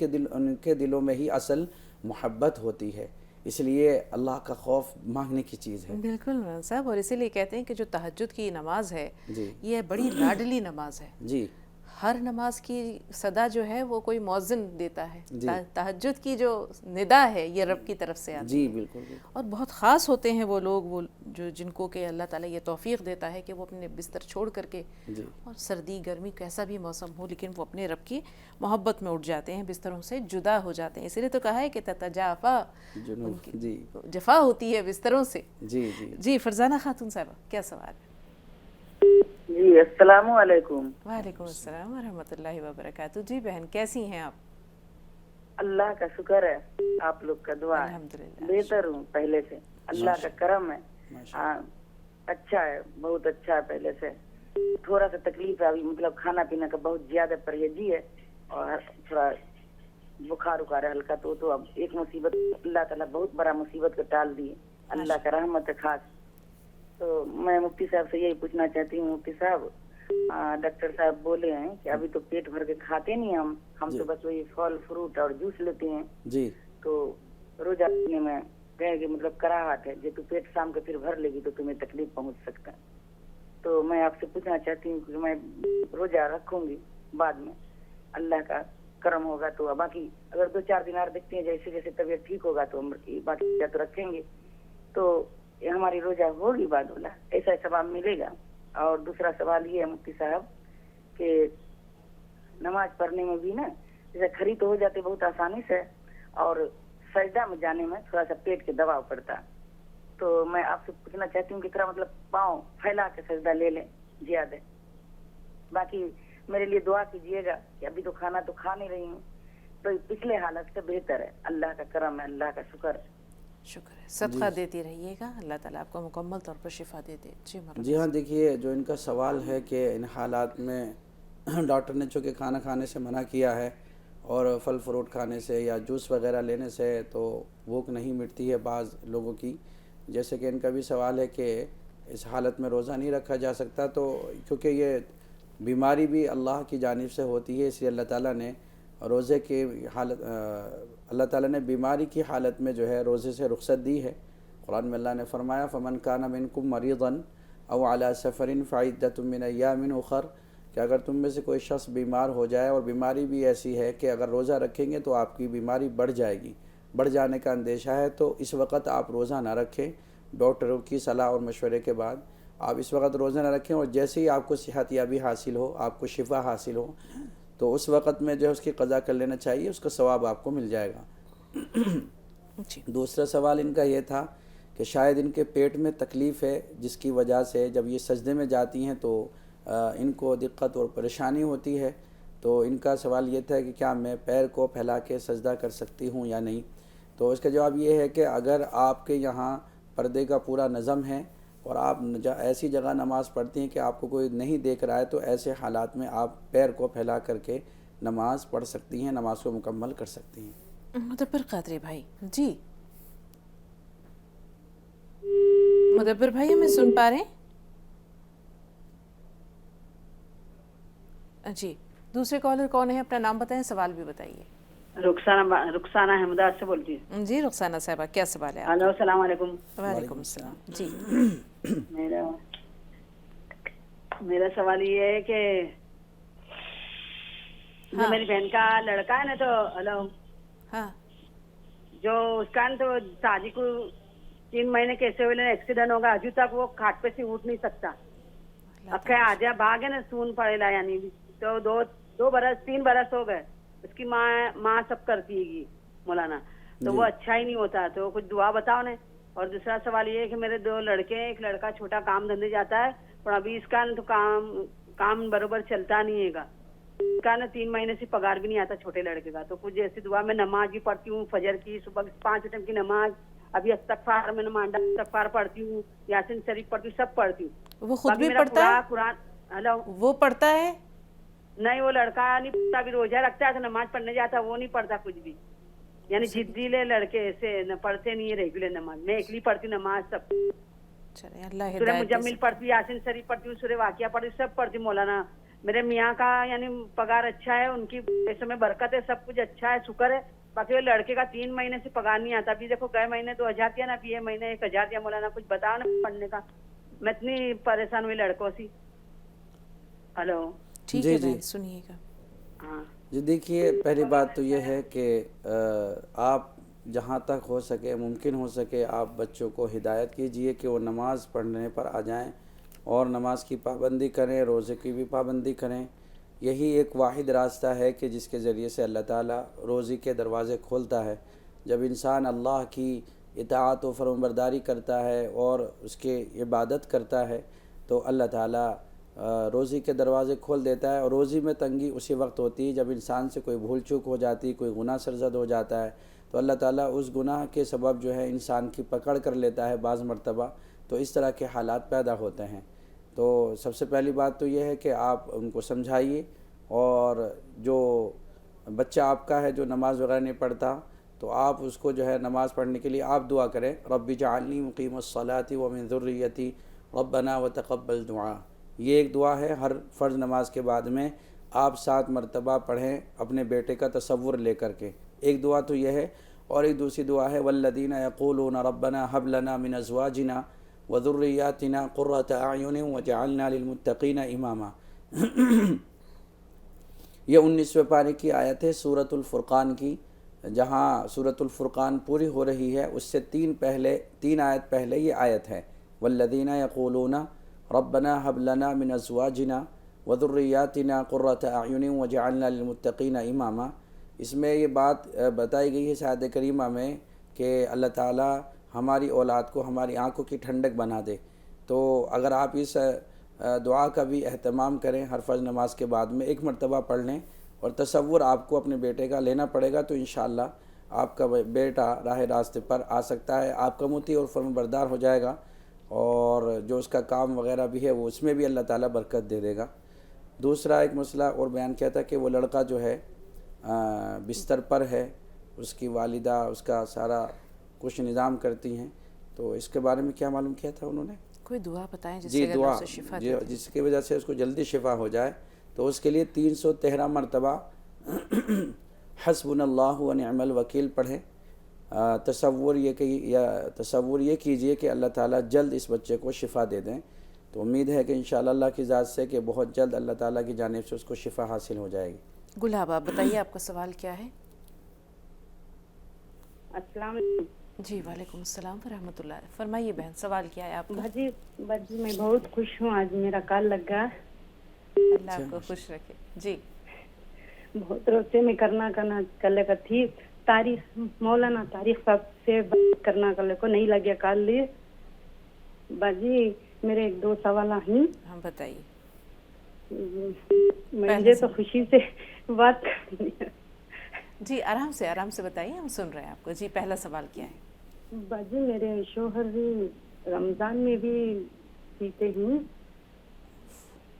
کے دلوں میں ہی اصل محبت ہوتی ہے. اس لیے اللہ کا خوف مانگنے کی چیز ہے.
بالکل مولانا صاحب, اور اسی لیے کہتے ہیں کہ جو تہجد کی نماز ہے یہ بڑی لاڈلی نماز ہے.
جی,
ہر نماز کی صدا جو ہے وہ کوئی مؤذن دیتا ہے. تہجد کی جو ندا ہے یہ رب کی طرف سے آتی ہے.
جی بالکل.
اور بہت خاص ہوتے ہیں وہ لوگ, وہ جو جن کو کہ اللہ تعالیٰ یہ توفیق دیتا ہے کہ وہ اپنے بستر چھوڑ کر کے, اور سردی گرمی کیسا بھی موسم ہو, لیکن وہ اپنے رب کی محبت میں اٹھ جاتے ہیں, بستروں سے جدا ہو جاتے ہیں. اسی لیے تو کہا ہے کہ تتجافا, جفا ہوتی ہے بستروں سے. جی فرزانہ خاتون صاحبہ کیا سوال ہے؟
جی السلام علیکم.
وعلیکم السلام ورحمۃ اللہ وبرکاتہ. جی بہن کیسی ہیں آپ؟
اللہ کا شکر ہے, آپ لوگ کا دعا ہے, بہتر ہوں پہلے سے, اللہ کا کرم ہے. اچھا ہے, بہت اچھا ہے پہلے سے. تھوڑا سا تکلیف ہے ابھی, مطلب کھانا پینا کا بہت زیادہ پرہیزی ہے, اور تھوڑا بخار اکار ہے ہلکا. تو اب ایک مصیبت اللہ تعالیٰ بہت بڑا مصیبت کو ٹال دی, اللہ کا رحمت ہے خاص. تو میں مفتی صاحب سے یہی پوچھنا چاہتی ہوں, مفتی صاحب ڈاکٹر صاحب بولے ہیں کہ ابھی تو پیٹ بھر کے کھاتے نہیں ہم تو بس وہی پھل فروٹ اور جوس لیتے ہیں.
جی,
تو روزہ رکھنے میں کہیں کہ مطلب کراہٹ ہے, جو تو پیٹ شام کے پھر بھر لے گی تو تمہیں تکلیف پہنچ سکتا ہے. تو میں آپ سے پوچھنا چاہتی ہوں کہ میں روزہ رکھوں گی, بعد میں اللہ کا کرم ہوگا تو, باقی اگر 2-4 دن اور دیکھتے ہیں جیسے جیسے طبیعت ٹھیک ہوگا تو باقی تو رکھیں گے. تو یہ ہماری روزہ ہوگی بعد والا, ایسا ثواب ملے گا. اور دوسرا سوال یہ ہے مفتی صاحب کہ نماز پڑھنے میں بھی نا جیسے کھڑی تو ہو جاتے بہت آسانی سے, اور سجدہ میں جانے میں تھوڑا سا پیٹ کے دباؤ پڑتا. تو میں آپ سے پوچھنا چاہتی ہوں کہ تھوڑا مطلب پاؤں پھیلا کے سجدہ لے لیں زیادہ. باقی میرے لیے دعا کیجیے گا کہ ابھی تو کھانا تو کھا نہیں رہی ہوں, تو پچھلے حالت سے بہتر ہے. اللہ کا کرم ہے, اللہ کا شکر ہے.
شکر ہے, صدقہ دیتی رہیے گا, اللہ تعالیٰ آپ کو مکمل طور پر شفا دے دے.
جی ہاں, دیکھیے جو ان کا سوال ہے کہ ان حالات میں ڈاکٹر نے چونکہ کھانا کھانے سے منع کیا ہے اور پھل فروٹ کھانے سے یا جوس وغیرہ لینے سے تو بھوک نہیں مٹتی ہے بعض لوگوں کی. جیسے کہ ان کا بھی سوال ہے کہ اس حالت میں روزہ نہیں رکھا جا سکتا, تو کیونکہ یہ بیماری بھی اللہ کی جانب سے ہوتی ہے, اس لیے اللہ تعالیٰ نے روزے کی حالت اللہ تعالیٰ نے بیماری کی حالت میں جو ہے روزے سے رخصت دی ہے. قرآن میں اللہ نے فرمایا فمن کان منکم مریضا او علی سفر فعدۃ من ایام اخر, کہ اگر تم میں سے کوئی شخص بیمار ہو جائے اور بیماری بھی ایسی ہے کہ اگر روزہ رکھیں گے تو آپ کی بیماری بڑھ جائے گی، بڑھ جانے کا اندیشہ ہے، تو اس وقت آپ روزہ نہ رکھیں، ڈاکٹروں کی صلاح اور مشورے کے بعد آپ اس وقت روزہ نہ رکھیں، اور جیسے ہی آپ کو صحت یابی حاصل ہو، آپ کو شفا حاصل ہو، تو اس وقت میں جو ہے اس کی قضا کر لینا چاہیے، اس کا ثواب آپ کو مل جائے گا۔ دوسرا سوال ان کا یہ تھا کہ شاید ان کے پیٹ میں تکلیف ہے، جس کی وجہ سے جب یہ سجدے میں جاتی ہیں تو ان کو دقت اور پریشانی ہوتی ہے، تو ان کا سوال یہ تھا کہ کیا میں پیر کو پھیلا کے سجدہ کر سکتی ہوں یا نہیں؟ تو اس کا جواب یہ ہے کہ اگر آپ کے یہاں پردے کا پورا نظم ہے اور آپ ایسی جگہ نماز پڑھتی ہیں کہ آپ کو کوئی نہیں دیکھ رہا ہے، تو ایسے حالات میں آپ پیر کو پھیلا کر کے نماز پڑھ سکتی ہیں، نماز کو مکمل کر سکتی ہیں۔
مدبر قادری بھائی، جی مدبر بھائی ہمیں سن پا رہے ہیں؟ جی دوسرے کالر کون ہے؟ اپنا نام بتائیں، سوال بھی بتائیے۔
رخسانہ احمدآباد سے بولتی ہے۔
جی رخسانہ صاحبہ، کیا سوال ہے آپ کا؟
ہلو، السلام علیکم۔
وعلیکم السلام۔ جی
میرا سوال یہ ہے کہ جو میری بہن کا لڑکا ہے نا، تو ہلو
ہاں،
جو اس کا نا تو شادی کو 3 مہینے کیسے ہوئے ایکسیڈنٹ ہوگا، ابھی تک وہ کھاٹ پہ سے اٹھ نہیں سکتا۔ اب کیا آجا بھاگے نا، سون پڑے لا، یعنی تو 3 برس ہو گئے، اس کی ماں سب کرتی ہے مولانا، تو وہ اچھا ہی نہیں ہوتا، تو کچھ دعا بتاؤ نا۔ اور دوسرا سوال یہ ہے کہ میرے 2 لڑکے ہیں، ایک لڑکا چھوٹا کام دھندے جاتا ہے، اور ابھی اس کا تو کام برابر چلتا نہیں ہے گا، اس کا نا 3 مہینے سے پگار بھی نہیں آتا چھوٹے لڑکے کا۔ تو کچھ ایسی دعا، میں نماز بھی پڑھتی ہوں، فجر کی، صبح 5 ٹائم کی نماز، ابھی استغفار میں مانڈا استغفار پڑھتی ہوں، یاسین شریف پڑھتی ہوں، سب پڑھتی ہوں۔
وہ خود بھی پڑھتا ہے؟
قرآن ہلو،
وہ پڑھتا ہے؟
نہیں، وہ لڑکا نہیں پڑھتا، ابھی روزہ رکھتا ہے تو نماز پڑھنے جاتا، وہ نہیں پڑھتا کچھ بھی، یعنی جدی لے لڑکے ایسے پڑھتے نہیں ہے ریگولر نماز۔ میں اکلی پڑھتی نماز، سب سورہ مجمل پڑھتی، یاسین شریف پڑھتی ہوں، سورہ واقعہ پڑھتی ہوں، سب پڑھتی مولانا۔ میرے میاں کا یعنی پگار اچھا ہے، ان کی پیسوں میں برکت ہے، سب کچھ اچھا ہے، شکر ہے۔ باقی وہ لڑکے کا 3 مہینے سے پگار نہیں آتا، ابھی دیکھو گئے مہینے 2000 دیا نا، ابھی یہ مہینے 1000 دیا۔ مولانا کچھ بتاؤ نا پڑھنے کا، میں اتنی پریشان ہوئی لڑکوں سے۔ ہلو
ٹھیک ہے بھائی، سنیے گا۔
ہاں
جی دیکھیے، پہلی بات تو یہ ہے کہ آپ جہاں تک ہو سکے، ممکن ہو سکے، آپ بچوں کو ہدایت کیجئے کہ وہ نماز پڑھنے پر آ جائیں اور نماز کی پابندی کریں، روزے کی بھی پابندی کریں۔ یہی ایک واحد راستہ ہے کہ جس کے ذریعے سے اللہ تعالیٰ روزی کے دروازے کھولتا ہے۔ جب انسان اللہ کی اطاعت و فرمانبرداری کرتا ہے اور اس کے عبادت کرتا ہے تو اللہ تعالیٰ روزی کے دروازے کھول دیتا ہے۔ اور روزی میں تنگی اسی وقت ہوتی ہے جب انسان سے کوئی بھول چوک ہو جاتی، کوئی گناہ سرزد ہو جاتا ہے، تو اللہ تعالیٰ اس گناہ کے سبب جو ہے انسان کی پکڑ کر لیتا ہے بعض مرتبہ، تو اس طرح کے حالات پیدا ہوتے ہیں۔ تو سب سے پہلی بات تو یہ ہے کہ آپ ان کو سمجھائیے، اور جو بچہ آپ کا ہے جو نماز وغیرہ نہیں پڑھتا، تو آپ اس کو جو ہے نماز پڑھنے کے لیے آپ دعا کریں، رب اجعلنی مقیم الصلاۃ ومن ذریتی ربنا وتقبل دعا۔ یہ ایک دعا ہے، ہر فرض نماز کے بعد میں آپ 7 مرتبہ پڑھیں اپنے بیٹے کا تصور لے کر کے۔ ایک دعا تو یہ ہے، اور ایک دوسری دعا ہے والذین یقولون ربنا هب لنا من ازواجنا وذریاتنا قرۃ اعین وجعلنا للمتقین اماما۔ یہ 19ویں پارے کی آیت ہے سورۃ الفرقان کی، جہاں سورۃ الفرقان پوری ہو رہی ہے اس سے 3 آیت پہلے یہ آیت ہے، والذین یقولون ربنا هب لنا من ازواجنا وذریاتنا قرۃ اعین وجعلنا للمتقین اماما۔ اس میں یہ بات بتائی گئی ہے اس آیت کریمہ میں کہ اللہ تعالیٰ ہماری اولاد کو ہماری آنکھوں کی ٹھنڈک بنا دے۔ تو اگر آپ اس دعا کا بھی اہتمام کریں، ہر فرض نماز کے بعد میں 1 مرتبہ پڑھ لیں، اور تصور آپ کو اپنے بیٹے کا لینا پڑے گا، تو انشاءاللہ آپ کا بیٹا راہ راستے پر آ سکتا ہے، آپ کا مطیع اور فرمانبردار ہو جائے گا، اور جو اس کا کام وغیرہ بھی ہے وہ اس میں بھی اللہ تعالیٰ برکت دے دے گا۔ دوسرا ایک مسئلہ اور بیان کیا تھا کہ وہ لڑکا جو ہے بستر پر ہے، اس کی والدہ اس کا سارا کچھ نظام کرتی ہیں، تو اس کے بارے میں کیا معلوم کیا تھا انہوں نے؟
کوئی دعا بتائیں جس
جی
سے
دعا،
اسے شفا دے دے۔
جس کی وجہ سے اس کو جلدی شفا ہو جائے، تو اس کے لیے 313 مرتبہ حسبنا اللہ ونعم الوکیل پڑھیں۔ تصور یہ کیجئے کہ اللہ تعالیٰ جلد اس بچے کو شفا دے دیں۔ تو امید ہے کہ انشاءاللہ اللہ کی ذات سے کہ بہت جلد اللہ تعالیٰ کی جانب سے اس کو شفا حاصل ہو جائے گی۔
گلاب آپ بتائیے آپ کا سوال کیا ہے؟
السلام علیکم۔
جی وعلیکم السلام ورحمۃ اللہ، فرمائیے بہن سوال کیا ہے آپ کا؟
باجی میں بہت خوش ہوں، آج میرا کال لگا۔
اللہ آپ کو خوش رکھے۔ جی
بہت روزے میں کرنا کل کا تھی تاریخ مولانا طارق صاحب سے بات کرنا کل کو نہیں لگیا کال لیے باجی میرے ایک دو سوال ہیں۔
ہاں بتائیے۔
مجھے تو خوشی سے بات کرنی ہے۔
جی آرام سے بتائیے، ہم سن رہے ہیں آپ کو۔ جی پہلا سوال کیا ہے؟
باجی میرے شوہر رمضان میں بھی پیتے ہیں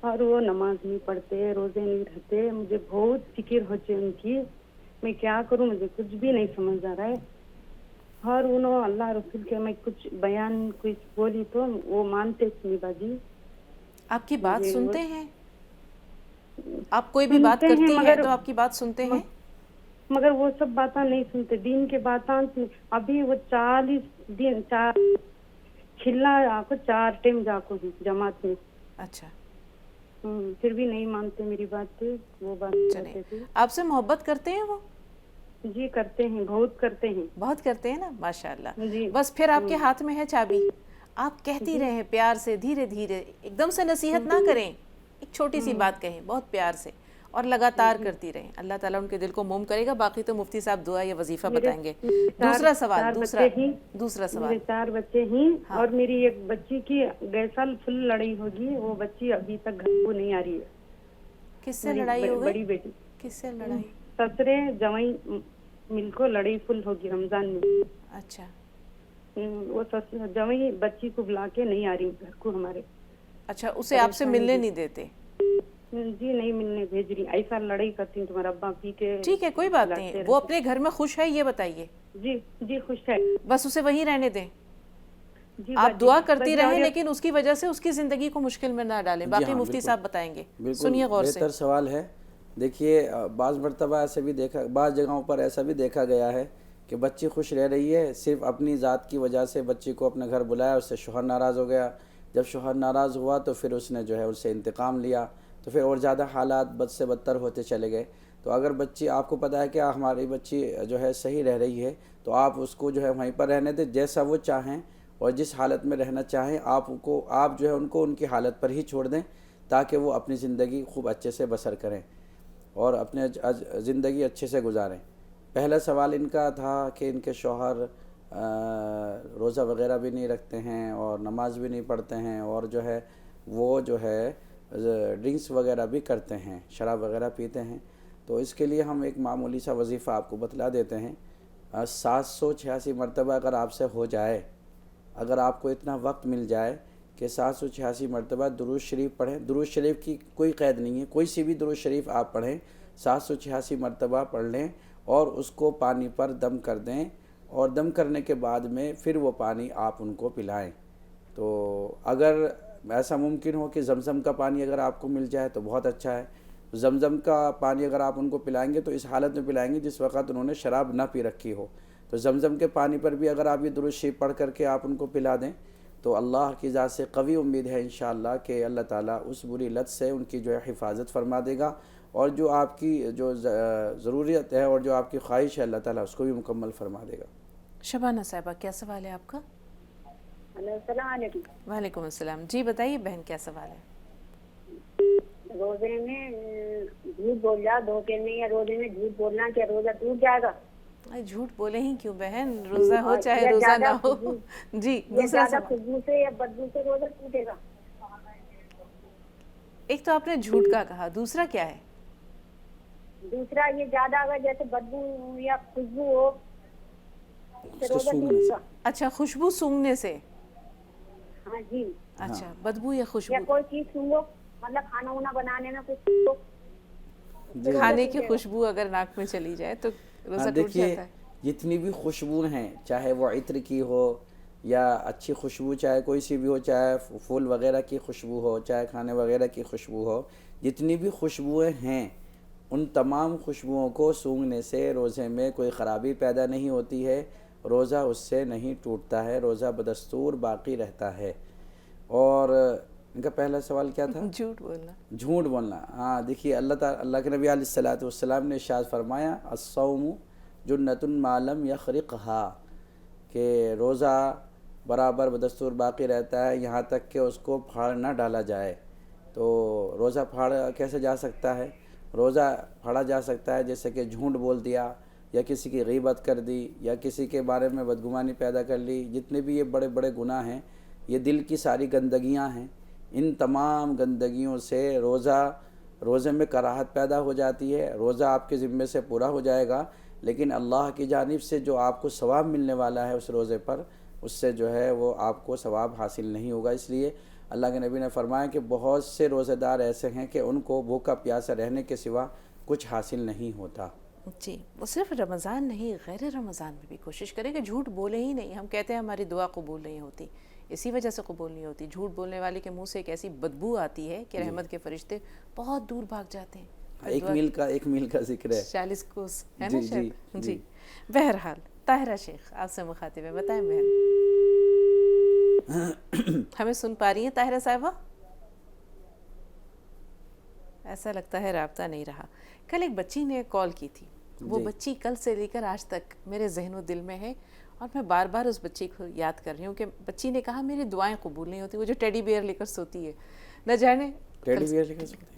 اور وہ نماز نہیں پڑھتے، روزے نہیں رہتے، مجھے بہت فکر ہوتی ہے ان کی، میں کیا کروں مجھے کچھ بھی نہیں سمجھ آ رہا ہے۔ اور انہوں اللہ رسول کے میں کچھ بیان کچھ بولی تو وہ مانتے نہیں باجی۔
آپ کی بات سنتے ہیں؟ آپ کوئی بھی بات کرتی ہیں تو آپ کی بات سنتے ہیں؟
مگر وہ سب باتیں نہیں سنتے، دین کے باتیں۔ ابھی وہ 40 دن کھلا آکو 4 ٹائم جاکو جماعت میں۔
اچھا
پھر بھی نہیں مانتے میری بات، وہ بات کرتے تھے۔
آپ سے محبت کرتے ہیں وہ؟
جی کرتے ہیں، بہت کرتے ہیں۔
بہت کرتے ہیں نا، ماشاءاللہ۔
جی
بس پھر آپ کے ہاتھ میں ہے چابی، آپ کہتی رہیں پیار سے، دھیرے دھیرے، ایک دم سے نصیحت نہ کریں، ایک چھوٹی سی بات کہیں بہت پیار سے اور لگاتار کرتی رہیں، اللہ تعالیٰ ان کے دل کو موم کرے گا۔ باقی تو مفتی صاحب دعا یا وظیفہ بتائیں گے۔ دوسرا سوال، دوسرا سوال۔
میرے 4 بچے ہیں اور میری ایک بچی کی گئے سال فل لڑائی ہوگی، وہ بچی ابھی تک گھر کو نہیں آ رہی ہے۔
کس سے لڑائی ہو گئی؟
بڑی بیٹی۔
کس سے لڑائی؟
سسرے جوائی مل کو لڑائی فل ہوگی رمضان میں۔
اچھا
وہ جوائی بچی کو بلا کے نہیں آ رہی گھر کو ہمارے۔
اچھا اسے آپ سے ملنے نہیں دیتے؟
جی نہیں ملنے بھیج رہی، ایسا لڑائی کرتی ہوں تمہارا ابا پی کے۔
ٹھیک ہے کوئی بات نہیں، وہ اپنے گھر میں خوش ہے یہ بتائیے؟
جی خوش ہے،
بس اسے وہیں رہنے دیں۔ آپ دعا کرتی رہیں لیکن اس کی وجہ سے اس کی زندگی کو مشکل میں نہ ڈالیں۔ باقی مفتی صاحب بتائیں گے، سنیے غور سے۔
بہتر سوال ہے۔ دیکھیے بعض مرتبہ ایسے بھی بعض جگہوں پر ایسا بھی دیکھا گیا ہے کہ بچی خوش رہ رہی ہے، صرف اپنی ذات کی وجہ سے بچی کو اپنے گھر بلایا، اس سے شوہر ناراض ہو گیا۔ جب شوہر ناراض ہوا تو پھر اس نے جو ہے اس سے انتقام لیا، تو پھر اور زیادہ حالات بد سے بدتر ہوتے چلے گئے۔ تو اگر بچی آپ کو پتہ ہے کہ ہماری بچی جو ہے صحیح رہ رہی ہے تو آپ اس کو جو ہے وہیں پر رہنے دیں، جیسا وہ چاہیں اور جس حالت میں رہنا چاہیں آپ جو ہے ان کو ان کی حالت پر ہی چھوڑ دیں، تاکہ وہ اپنی زندگی خوب اچھے سے بسر کریں اور اپنے زندگی اچھے سے گزاریں۔ پہلا سوال ان کا تھا کہ ان کے شوہر روزہ وغیرہ بھی نہیں رکھتے ہیں اور نماز بھی نہیں پڑھتے ہیں اور جو ہے وہ جو ہے ڈرنکس وغیرہ بھی کرتے ہیں، شراب وغیرہ پیتے ہیں۔ تو اس کے لیے ہم ایک معمولی سا وظیفہ آپ کو بتلا دیتے ہیں۔ 786 مرتبہ اگر آپ سے ہو جائے، اگر آپ کو اتنا وقت مل جائے کہ 786 مرتبہ درود شریف پڑھیں، درود شریف کی کوئی قید نہیں ہے، کوئی سی بھی درود شریف آپ پڑھیں، 786 مرتبہ پڑھ لیں اور اس کو پانی پر دم کر دیں اور دم کرنے کے بعد میں پھر وہ پانی آپ ان کو پلائیں۔ تو اگر ایسا ممکن ہو کہ زمزم کا پانی اگر آپ کو مل جائے تو بہت اچھا ہے۔ زمزم کا پانی اگر آپ ان کو پلائیں گے تو اس حالت میں پلائیں گے جس وقت انہوں نے شراب نہ پی رکھی ہو، تو زمزم کے پانی پر بھی اگر آپ یہ درود شریف پڑھ کر کے آپ ان کو پلا دیں تو اللہ کی ذات سے قوی امید ہے انشاءاللہ کہ اللہ تعالیٰ اس بری لت سے ان کی جو ہے حفاظت فرما دے گا اور جو آپ کی جو ضروریت ہے اور جو آپ کی خواہش ہے اللہ تعالیٰ اس کو بھی مکمل فرما دے گا۔
شبانہ صاحبہ کیا سوال ہے آپ کا؟
السلام علیکم۔
وعلیکم السلام، جی بتائیے بہن کیا سوال ہے؟
روزے میں جھوٹ بول جا، دھوکے میں یا روزے میں جھوٹ بولنا، کیا روزہ ٹوٹ جائے گا؟
جھوٹ بولے ہی کیوں بہن، روزہ ہو چاہے روزہ نہ ہو۔ جی دوسرا سوال،
خوشبو سے یا بدبو سے روزہ ٹوٹے گا؟
ایک تو آپ نے جھوٹ کا کہا، دوسرا کیا ہے؟
دوسرا یہ زیادہ اگر جیسے بدبو یا خوشبو ہو تو روزہ ٹوٹے گا؟
اچھا خوشبو سونگنے سے؟
ہاں جی۔
اچھا بدبو یا خوشبو؟
یا کوئی چیز سونگو، مطلب کھانا وانا بنانے میں کچھ
کھانے کی خوشبو اگر ناک میں چلی جائے تو روزہ ٹوٹ جاتا ہے؟
جتنی بھی خوشبو ہیں، چاہے وہ عطر کی ہو یا اچھی خوشبو، چاہے کوئی سی بھی ہو، چاہے پھول وغیرہ کی خوشبو ہو، چاہے کھانے وغیرہ کی خوشبو ہو، جتنی بھی خوشبوئیں ہیں ان تمام خوشبوؤں کو سونگھنے سے روزے میں کوئی خرابی پیدا نہیں ہوتی ہے، روزہ اس سے نہیں ٹوٹتا ہے، روزہ بدستور باقی رہتا ہے۔ اور ان کا پہلا سوال کیا تھا؟
جھوٹ بولنا.
جھوٹ بولنا. ہاں دیکھیے اللہ کے نبی علیہ الصلوۃ والسلام نے ارشاد فرمایا الصوم جنۃ ما لم یخرقھا، کہ روزہ برابر بدستور باقی رہتا ہے یہاں تک کہ اس کو پھاڑ نہ ڈالا جائے. تو روزہ پھاڑا کیسے جا سکتا ہے؟ روزہ پھاڑا جا سکتا ہے جیسے کہ جھوٹ بول دیا یا کسی کی غیبت کر دی یا کسی کے بارے میں بدگمانی پیدا کر لی. جتنے بھی یہ بڑے بڑے گناہ ہیں یہ دل کی ساری گندگیاں ہیں. ان تمام گندگیوں سے روزے میں کراہت پیدا ہو جاتی ہے. روزہ آپ کے ذمے سے پورا ہو جائے گا لیکن اللہ کی جانب سے جو آپ کو ثواب ملنے والا ہے اس روزے پر، اس سے جو ہے وہ آپ کو ثواب حاصل نہیں ہوگا. اس لیے اللہ کے نبی نے فرمایا کہ بہت سے روزہ دار ایسے ہیں کہ ان کو بھوکا پیاسا رہنے کے سوا کچھ حاصل نہیں ہوتا.
جی، وہ صرف رمضان نہیں، غیر رمضان میں بھی کوشش کریں کہ جھوٹ بولے ہی نہیں. ہم کہتے ہیں ہماری دعا قبول نہیں ہوتی، اسی وجہ سے قبول نہیں ہوتی. جھوٹ بولنے والے کے منہ سے ایک ایسی بدبو آتی ہے کہ رحمت کے فرشتے بہت دور بھاگ جاتے ہیں.
ایک میل کا ذکر ہے،
40 کوس ہے نا شاید. جی بہرحال طاہرہ شیخ آپ سے مخاطب ہے، بتائیں بہن. ہمیں سن پا رہی ہیں طاہرہ صاحبہ؟ ایسا لگتا ہے رابطہ نہیں رہا. کل ایک بچی نے کال کی تھی، وہ بچی کل سے لے کر آج تک میرے ذہن و دل میں ہے اور میں بار بار اس بچی کو یاد کر رہی ہوں کہ بچی نے کہا میری دعائیں قبول نہیں ہوتی. وہ جو ٹیڈی بیئر لے کر سوتی ہے، نہ جانے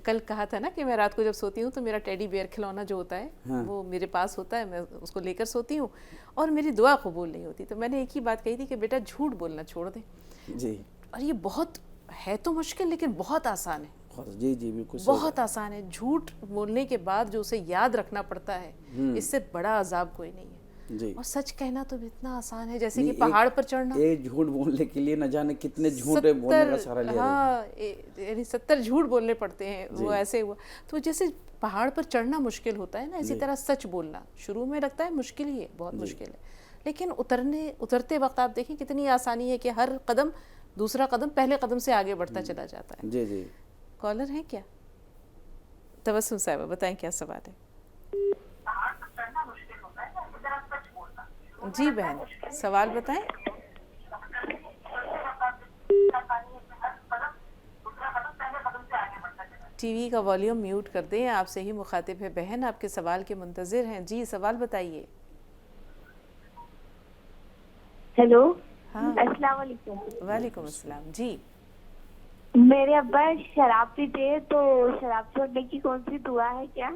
کل کہا تھا نا کہ میں رات کو جب سوتی ہوں تو میرا ٹیڈی بیئر کھلونا جو ہوتا ہے وہ میرے پاس ہوتا ہے، میں اس کو لے کر سوتی ہوں اور میری دعا قبول نہیں ہوتی. تو میں نے ایک ہی بات کہی تھی کہ بیٹا جھوٹ بولنا چھوڑ دیں.
جی،
اور یہ بہت ہے تو مشکل لیکن بہت آسان ہے.
جی جی بالکل
بہت آسان ہے. جھوٹ بولنے کے بعد جو اسے یاد رکھنا پڑتا ہے اس سے بڑا عذاب کوئی نہیں ہے. اور سچ کہنا تو اتنا آسان ہے جیسے کہ پہاڑ پر چڑھنا.
ایک جھوٹ بولنے کے لیے نہ جانے کتنے جھوٹے بولنے کا سہارا لیا.
ہاں یعنی 70 جھوٹ بولنے پڑتے ہیں. وہ ایسے ہوا تو جیسے پہاڑ پر چڑھنا مشکل ہوتا ہے نا، اسی طرح سچ بولنا شروع میں لگتا ہے مشکل ہی ہے، بہت مشکل ہے، لیکن اترتے وقت آپ دیکھیں کتنی آسانی ہے کہ ہر قدم دوسرا قدم پہلے قدم سے آگے بڑھتا چلا جاتا ہے.
جی جی.
کالر ہیں کیا؟ تبسم صاحبہ بتائیں کیا سوال ہے. جی بہن سوال بتائیں. ٹی وی کا والیوم میوٹ کر دیں. آپ سے ہی مخاطب ہے بہن، آپ کے سوال کے منتظر ہیں. جی سوال بتائیے.
ہیلو.
ہاں
السلام علیکم.
وعلیکم السلام. جی
میرے ابا شراب پیتے تو شراب چھوڑنے کی کون سی دعا ہے کیا؟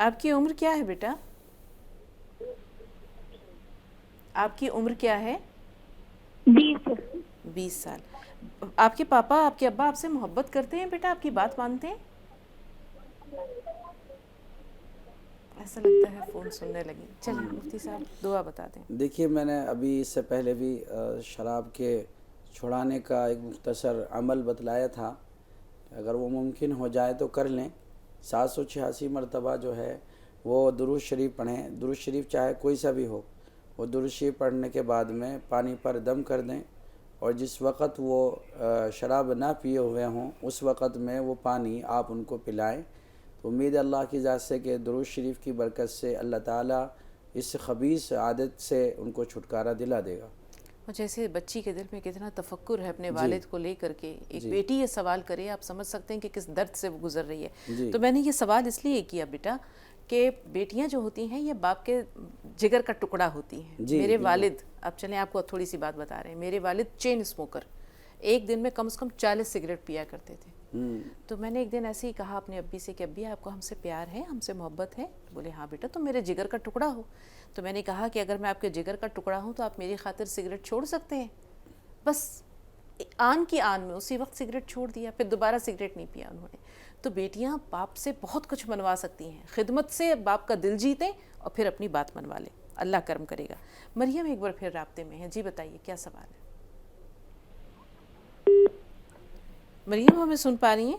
آپ کی عمر کیا ہے بیٹا؟ آپ کی عمر کیا ہے؟ 20 سال. آپ کے پاپا آپ کے ابا آپ سے محبت کرتے ہیں بیٹا؟ آپ کی بات مانتے ہیں؟ ایسا لگتا ہے فون سننے لگی. چلیے مفتی صاحب دعا بتا دیں.
دیکھیے میں نے ابھی اس سے پہلے بھی شراب کے چھڑانے کا ایک مختصر عمل بتلایا تھا. اگر وہ ممکن ہو جائے تو کر لیں. 786 مرتبہ جو ہے وہ درود شریف پڑھیں. درود شریف چاہے کوئی سا بھی ہو، وہ درود شریف پڑھنے کے بعد میں پانی پر دم کر دیں اور جس وقت وہ شراب نہ پیے ہوئے ہوں اس وقت میں وہ پانی آپ ان کو پلائیں. تو امید ہے اللہ کی ذات سے کہ درود شریف کی برکت سے اللہ تعالیٰ اس خبیث عادت سے ان کو چھٹکارا دلا دے گا.
اور جیسے بچی کے دل میں کتنا تفکر ہے اپنے والد کو لے کر کے، ایک بیٹی یہ سوال کرے، آپ سمجھ سکتے ہیں کہ کس درد سے وہ گزر رہی ہے. تو میں نے یہ سوال اس لیے کیا بیٹا کہ بیٹیاں جو ہوتی ہیں یہ باپ کے جگر کا ٹکڑا ہوتی ہیں. میرے والد، اب چلیں آپ کو تھوڑی سی بات بتا رہے ہیں، میرے والد چین اسموکر، ایک دن میں کم سے کم 40 سگریٹ پیا کرتے تھے. تو میں نے ایک دن ایسے ہی کہا اپنے ابی سے کہ ابی آپ کو ہم سے پیار ہے، ہم سے محبت ہے؟ بولے ہاں بیٹا تم میرے جگر کا ٹکڑا ہو. تو میں نے کہا کہ اگر میں آپ کے جگر کا ٹکڑا ہوں تو آپ میری خاطر سگریٹ چھوڑ سکتے ہیں؟ بس آن کی آن میں اسی وقت سگریٹ چھوڑ دیا، پھر دوبارہ سگریٹ نہیں پیا انہوں نے. تو بیٹیاں باپ سے بہت کچھ منوا سکتی ہیں، خدمت سے باپ کا دل جیتیں اور پھر اپنی بات منوا لیں، اللہ کرم کرے گا. مریم ایک بار پھر رابطے میں ہیں. جی بتائیے کیا سوال ہے. مریم ہمیں سن پا رہی ہیں؟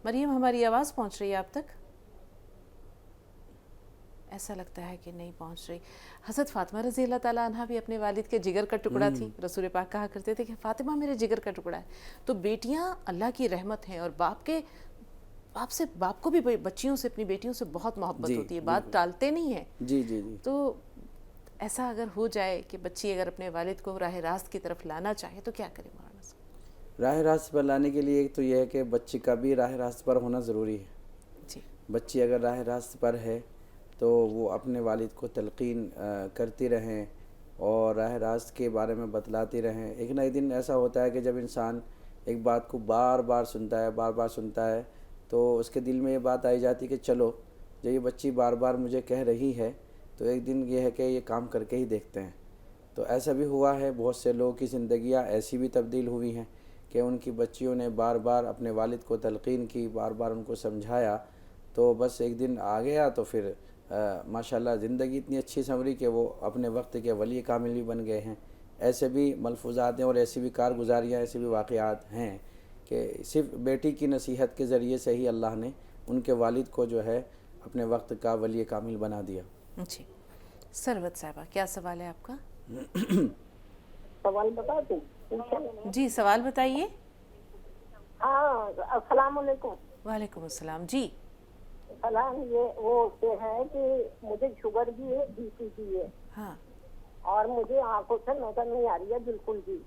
مریم ہماری آواز پہنچ رہی ہے آپ تک؟ ایسا لگتا ہے کہ نہیں پہنچ رہی. حضرت فاطمہ رضی اللہ تعالیٰ عنہ بھی اپنے والد کے جگر کا ٹکڑا تھی. رسول پاک کہا کرتے تھے کہ فاطمہ میرے جگر کا ٹکڑا ہے. تو بیٹیاں اللہ کی رحمت ہیں اور باپ کو بھی بچیوں سے، اپنی بیٹیوں سے بہت محبت ہوتی ہے، بات ٹالتے نہیں ہیں.
جی جی جی.
تو ایسا اگر ہو جائے کہ بچی اگر اپنے والد کو راہ راست کی طرف لانا چاہے تو کیا کرے مولانا صاحب؟
راہ راست پر لانے کے لیے ایک تو یہ ہے کہ بچی کا بھی راہ راست پر ہونا ضروری ہے.
جی.
بچی اگر راہ راست پر ہے تو وہ اپنے والد کو تلقین کرتی رہیں اور راہ راست کے بارے میں بتلاتی رہیں. ایک نہ ایک دن ایسا ہوتا ہے کہ جب انسان ایک بات کو بار بار سنتا ہے تو اس کے دل میں یہ بات آئی جاتی کہ چلو جب یہ بچی بار بار مجھے کہہ رہی ہے تو ایک دن یہ ہے کہ یہ کام کر کے ہی دیکھتے ہیں. تو ایسا بھی ہوا ہے، بہت سے لوگوں کی زندگیاں ایسی بھی تبدیل ہوئی ہیں کہ ان کی بچیوں نے بار بار اپنے والد کو تلقین کی، بار بار ان کو سمجھایا، تو بس ایک دن آ گیا تو پھر ماشاءاللہ زندگی اتنی اچھی سنوری کہ وہ اپنے وقت کے ولی کامل بھی بن گئے ہیں. ایسے بھی ملفوظات ہیں اور ایسی بھی کارگزاریاں، ایسے بھی واقعات ہیں کہ صرف بیٹی کی نصیحت کے ذریعے سے ہی اللہ نے ان کے والد کو جو ہے اپنے وقت کا ولی کامل بنا دیا.
جی. سروت صاحبہ کیا سوال ہے آپ کا؟
سوال بتا دوں؟
جی سوال بتائیے.
ہاں السلام علیکم.
وعلیکم السلام. جی
سلام. یہ وہ ہے کہ مجھے شوگر بھی ہے، بی پی بھی ہے.
ہاں.
اور مجھے آنکھوں سے نظر نہیں آ رہی ہے بالکل بھی.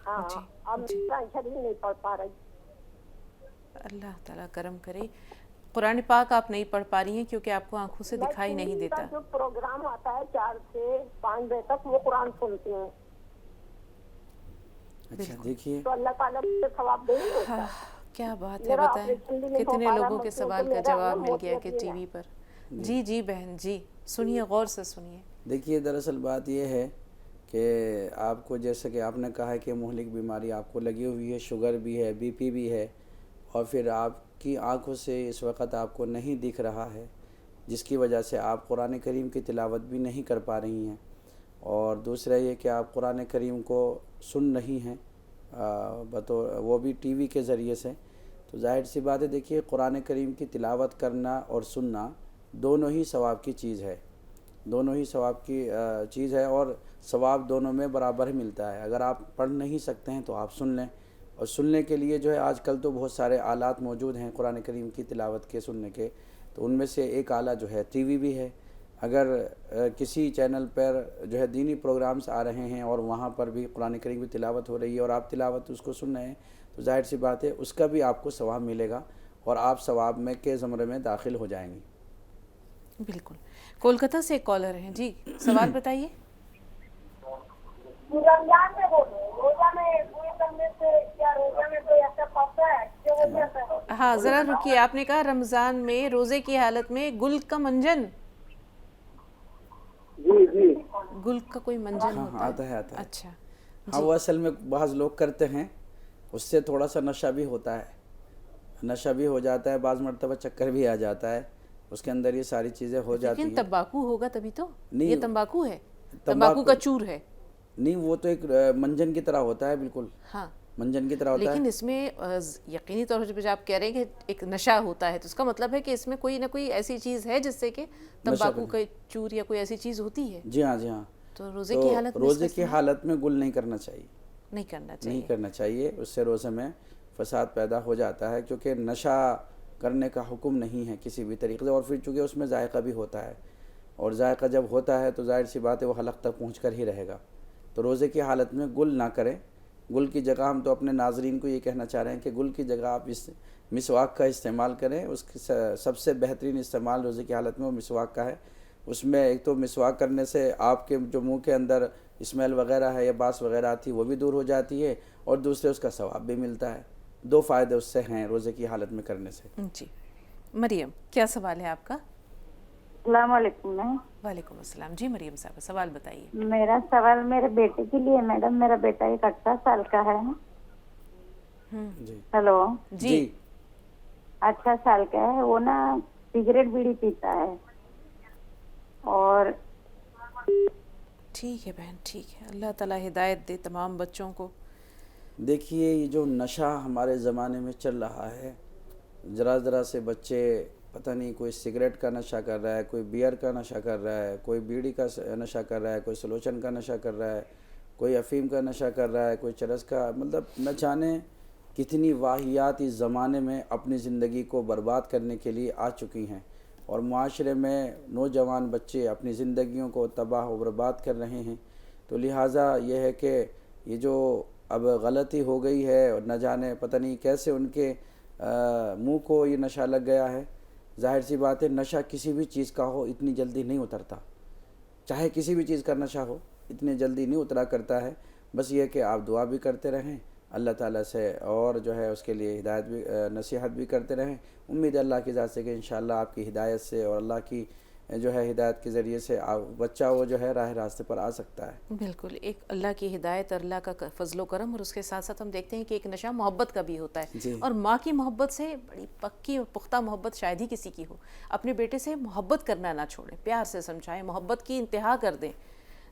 ہاں. اب میرا شریر نہیں پڑھ پا رہی.
اللہ تعالیٰ کرم کرے. قرآن پاک آپ نہیں پڑھ پا رہی ہیں کیونکہ آپ کو آنکھوں سے دکھائی نہیں دیتا.
جو پروگرام آتا ہے 4 سے 5 بجے تک وہ قرآن سنتی ہوں.
اچھا دیکھیے
تو اللہ تعالیٰ مجھے ثواب دیں گے.
کیا بات ہے، بتائیں کتنے لوگوں کے سوال کا جواب مل گیا کہ ٹی وی پر. جی جی بہن جی سنیے، غور سے سنیے.
دیکھیے دراصل بات یہ ہے کہ آپ کو جیسے کہ آپ نے کہا ہے کہ مہلک بیماری آپ کو لگی ہوئی ہے، شوگر بھی ہے، بی پی بھی ہے، اور پھر آپ کی آنکھوں سے اس وقت آپ کو نہیں دکھ رہا ہے، جس کی وجہ سے آپ قرآن کریم کی تلاوت بھی نہیں کر پا رہی ہیں. اور دوسرا یہ کہ آپ قرآن کریم کو سن رہی ہیں بطور وہ بھی ٹی وی کے ذریعے سے. تو ظاہر سی بات ہے، دیکھیے قرآن کریم کی تلاوت کرنا اور سننا دونوں ہی ثواب کی چیز ہے، دونوں ہی ثواب کی چیز ہے، اور ثواب دونوں میں برابر ہی ملتا ہے. اگر آپ پڑھ نہیں سکتے ہیں تو آپ سن لیں. اور سننے کے لیے جو ہے آج کل تو بہت سارے آلات موجود ہیں قرآن کریم کی تلاوت کے سننے کے. تو ان میں سے ایک آلہ جو ہے ٹی وی بھی ہے. اگر کسی چینل پر جو ہے دینی پروگرامز آ رہے ہیں اور وہاں پر بھی قرآن کریم کی تلاوت ہو رہی ہے اور آپ تلاوت اس کو سن رہے ہیں تو ظاہر سی بات ہے اس کا بھی آپ کو ثواب ملے گا اور آپ ثواب میں کے زمرے میں داخل ہو جائیں گی.
بالکل. کولکتہ سے ایک کالر ہیں. جی سوال بتائیے.
رمضان میں روزہ میں پوری کرنے سے کیا روزہ میں کوئی ایسا پڑتا ہے جو وجہ سے؟
ہاں ذرا رکیے. آپ نے کہا رمضان میں روزے کی حالت میں گل کا منجن.
جی جی
گل کا کوئی منجن ہوتا ہے؟
آتا ہے.
اچھا.
ہاں وہ اصل میں بعض لوگ کرتے ہیں، اس سے تھوڑا سا نشہ بھی ہوتا ہے، نشہ بھی ہو جاتا ہے، بعض مرتبہ چکر بھی آ جاتا ہے، اس کے اندر یہ ساری چیزیں ہو جاتی ہیں.
لیکن تمباکو ہوگا تبھی تو.
نہیں،
یہ تمباکو ہے، تمباکو کا چور ہے.
نہیں وہ تو ایک منجن کی طرح ہوتا ہے. بالکل
ہاں
منجن کی طرح ہوتا ہے.
لیکن اس میں یقینی طور پر جب آپ کہہ رہے ہیں کہ ایک نشہ ہوتا ہے تو اس کا مطلب ہے کہ اس میں کوئی نہ کوئی ایسی چیز ہے جس سے کہ تمباکو کا چور یا کوئی ایسی چیز ہوتی ہے.
جی ہاں جی ہاں.
تو روزے کی حالت میں
روزے کی حالت میں گل نہیں کرنا چاہیے.
نہیں
کرنا چاہیے. اس سے روزے میں فساد پیدا ہو جاتا ہے کیونکہ نشہ کرنے کا حکم نہیں ہے کسی بھی طریقے سے. اور پھر چونکہ اس میں ذائقہ بھی ہوتا ہے اور ذائقہ جب ہوتا ہے تو ظاہر سی بات ہے وہ حلق تک پہنچ کر ہی رہے گا. تو روزے کی حالت میں گل نہ کریں. گل کی جگہ ہم تو اپنے ناظرین کو یہ کہنا چاہ رہے ہیں کہ گل کی جگہ آپ اس مسواک کا استعمال کریں. اس کی سب سے بہترین استعمال روزے کی حالت میں وہ مسواک کا ہے. اس میں ایک تو مسواک کرنے سے آپ کے جو منہ کے اندر اسمیل وغیرہ ہے یا باس وغیرہ آتی ہے وہ بھی دور ہو جاتی ہے اور دوسرے اس کا ثواب بھی ملتا ہے. 2 فائدے اس سے ہیں روزے کی حالت میں کرنے سے.
جی مریم کیا سوال ہے آپ کا؟
السلام علیکم.
وعلیکم السلام. جی مریم صاحب سوال بتائیے.
میرا سوال میرے بیٹے کے لیے میڈم. میرا بیٹا 18 سال کا ہے. ہیلو.
جی
18 سال کا ہے. وہ نا سگریٹ بیڑی پیتا ہے. اور
ٹھیک ہے بہن ٹھیک ہے. اللہ تعالیٰ ہدایت دے تمام بچوں کو.
دیکھیے یہ جو نشہ ہمارے زمانے میں چل رہا ہے، ذرا ذرا سے بچے پتہ نہیں کوئی سگریٹ کا نشہ کر رہا ہے، کوئی بیئر کا نشہ کر رہا ہے، کوئی بیڑی کا نشہ کر رہا ہے، کوئی سلوچن کا نشہ کر رہا ہے، کوئی افیم کا نشہ کر رہا ہے، کوئی چرس کا. مطلب نہ جانے کتنی واہیات اس زمانے میں اپنی زندگی کو برباد کرنے کے لیے آ چکی ہیں. اور معاشرے میں نوجوان بچے اپنی زندگیوں کو تباہ و برباد کر رہے ہیں. تو لہٰذا یہ ہے کہ یہ جو اب غلطی ہو گئی ہے اور نہ جانے پتہ نہیں کیسے ان کے منہ کو یہ نشہ لگ گیا ہے. ظاہر سی بات ہے نشہ کسی بھی چیز کا ہو اتنی جلدی نہیں اترتا، چاہے کسی بھی چیز کا نشہ ہو اتنی جلدی نہیں اترا کرتا ہے. بس یہ کہ آپ دعا بھی کرتے رہیں اللہ تعالیٰ سے، اور جو ہے اس کے لیے ہدایت بھی نصیحت بھی کرتے رہیں. امید ہے اللہ کی ذات سے کہ انشاءاللہ آپ کی ہدایت سے اور اللہ کی جو ہے ہدایت کے ذریعے سے بچہ وہ جو ہے راہ راستے پر آ سکتا ہے.
بالکل، ایک اللہ کی ہدایت اور اللہ کا فضل و کرم، اور اس کے ساتھ ساتھ ہم دیکھتے ہیں کہ ایک نشہ محبت کا بھی ہوتا ہے. اور ماں کی محبت سے بڑی پکی اور پختہ محبت شاید ہی کسی کی ہو. اپنے بیٹے سے محبت کرنا نہ چھوڑیں، پیار سے سمجھائیں، محبت کی انتہا کر دیں.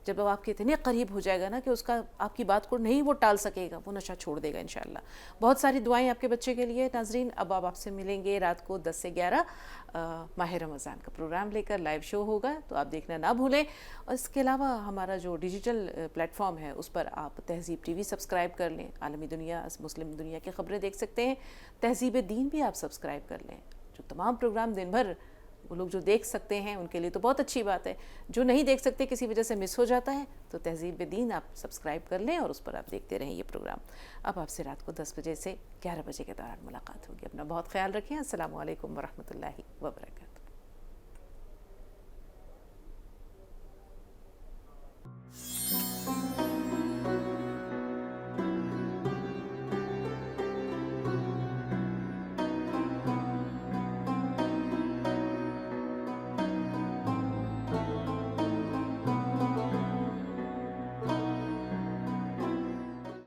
جب وہ آپ کے اتنے قریب ہو جائے گا نا کہ اس کا آپ کی بات کو نہیں وہ ٹال سکے گا، وہ نشہ چھوڑ دے گا انشاءاللہ. بہت ساری دعائیں آپ کے بچے کے لیے. ناظرین، اب آپ سے ملیں گے رات کو 10 سے 11 ماہ رمضان کا پروگرام لے کر. لائیو شو ہوگا تو آپ دیکھنا نہ بھولیں. اور اس کے علاوہ ہمارا جو ڈیجیٹل پلیٹ فارم ہے اس پر آپ تہذیب ٹی وی سبسکرائب کر لیں، عالمی دنیا، مسلم دنیا کی خبریں دیکھ سکتے ہیں. تہذیب دین بھی آپ سبسکرائب کر لیں. جو تمام پروگرام دن بھر وہ لوگ جو دیکھ سکتے ہیں ان کے لیے تو بہت اچھی بات ہے. جو نہیں دیکھ سکتے، کسی وجہ سے مس ہو جاتا ہے، تو تہذیب دین آپ سبسکرائب کر لیں اور اس پر آپ دیکھتے رہیں یہ پروگرام. اب آپ سے رات کو 10 بجے سے 11 بجے کے دوران ملاقات ہوگی. اپنا بہت خیال رکھیں. السلام علیکم ورحمۃ اللہ وبرکاتہ.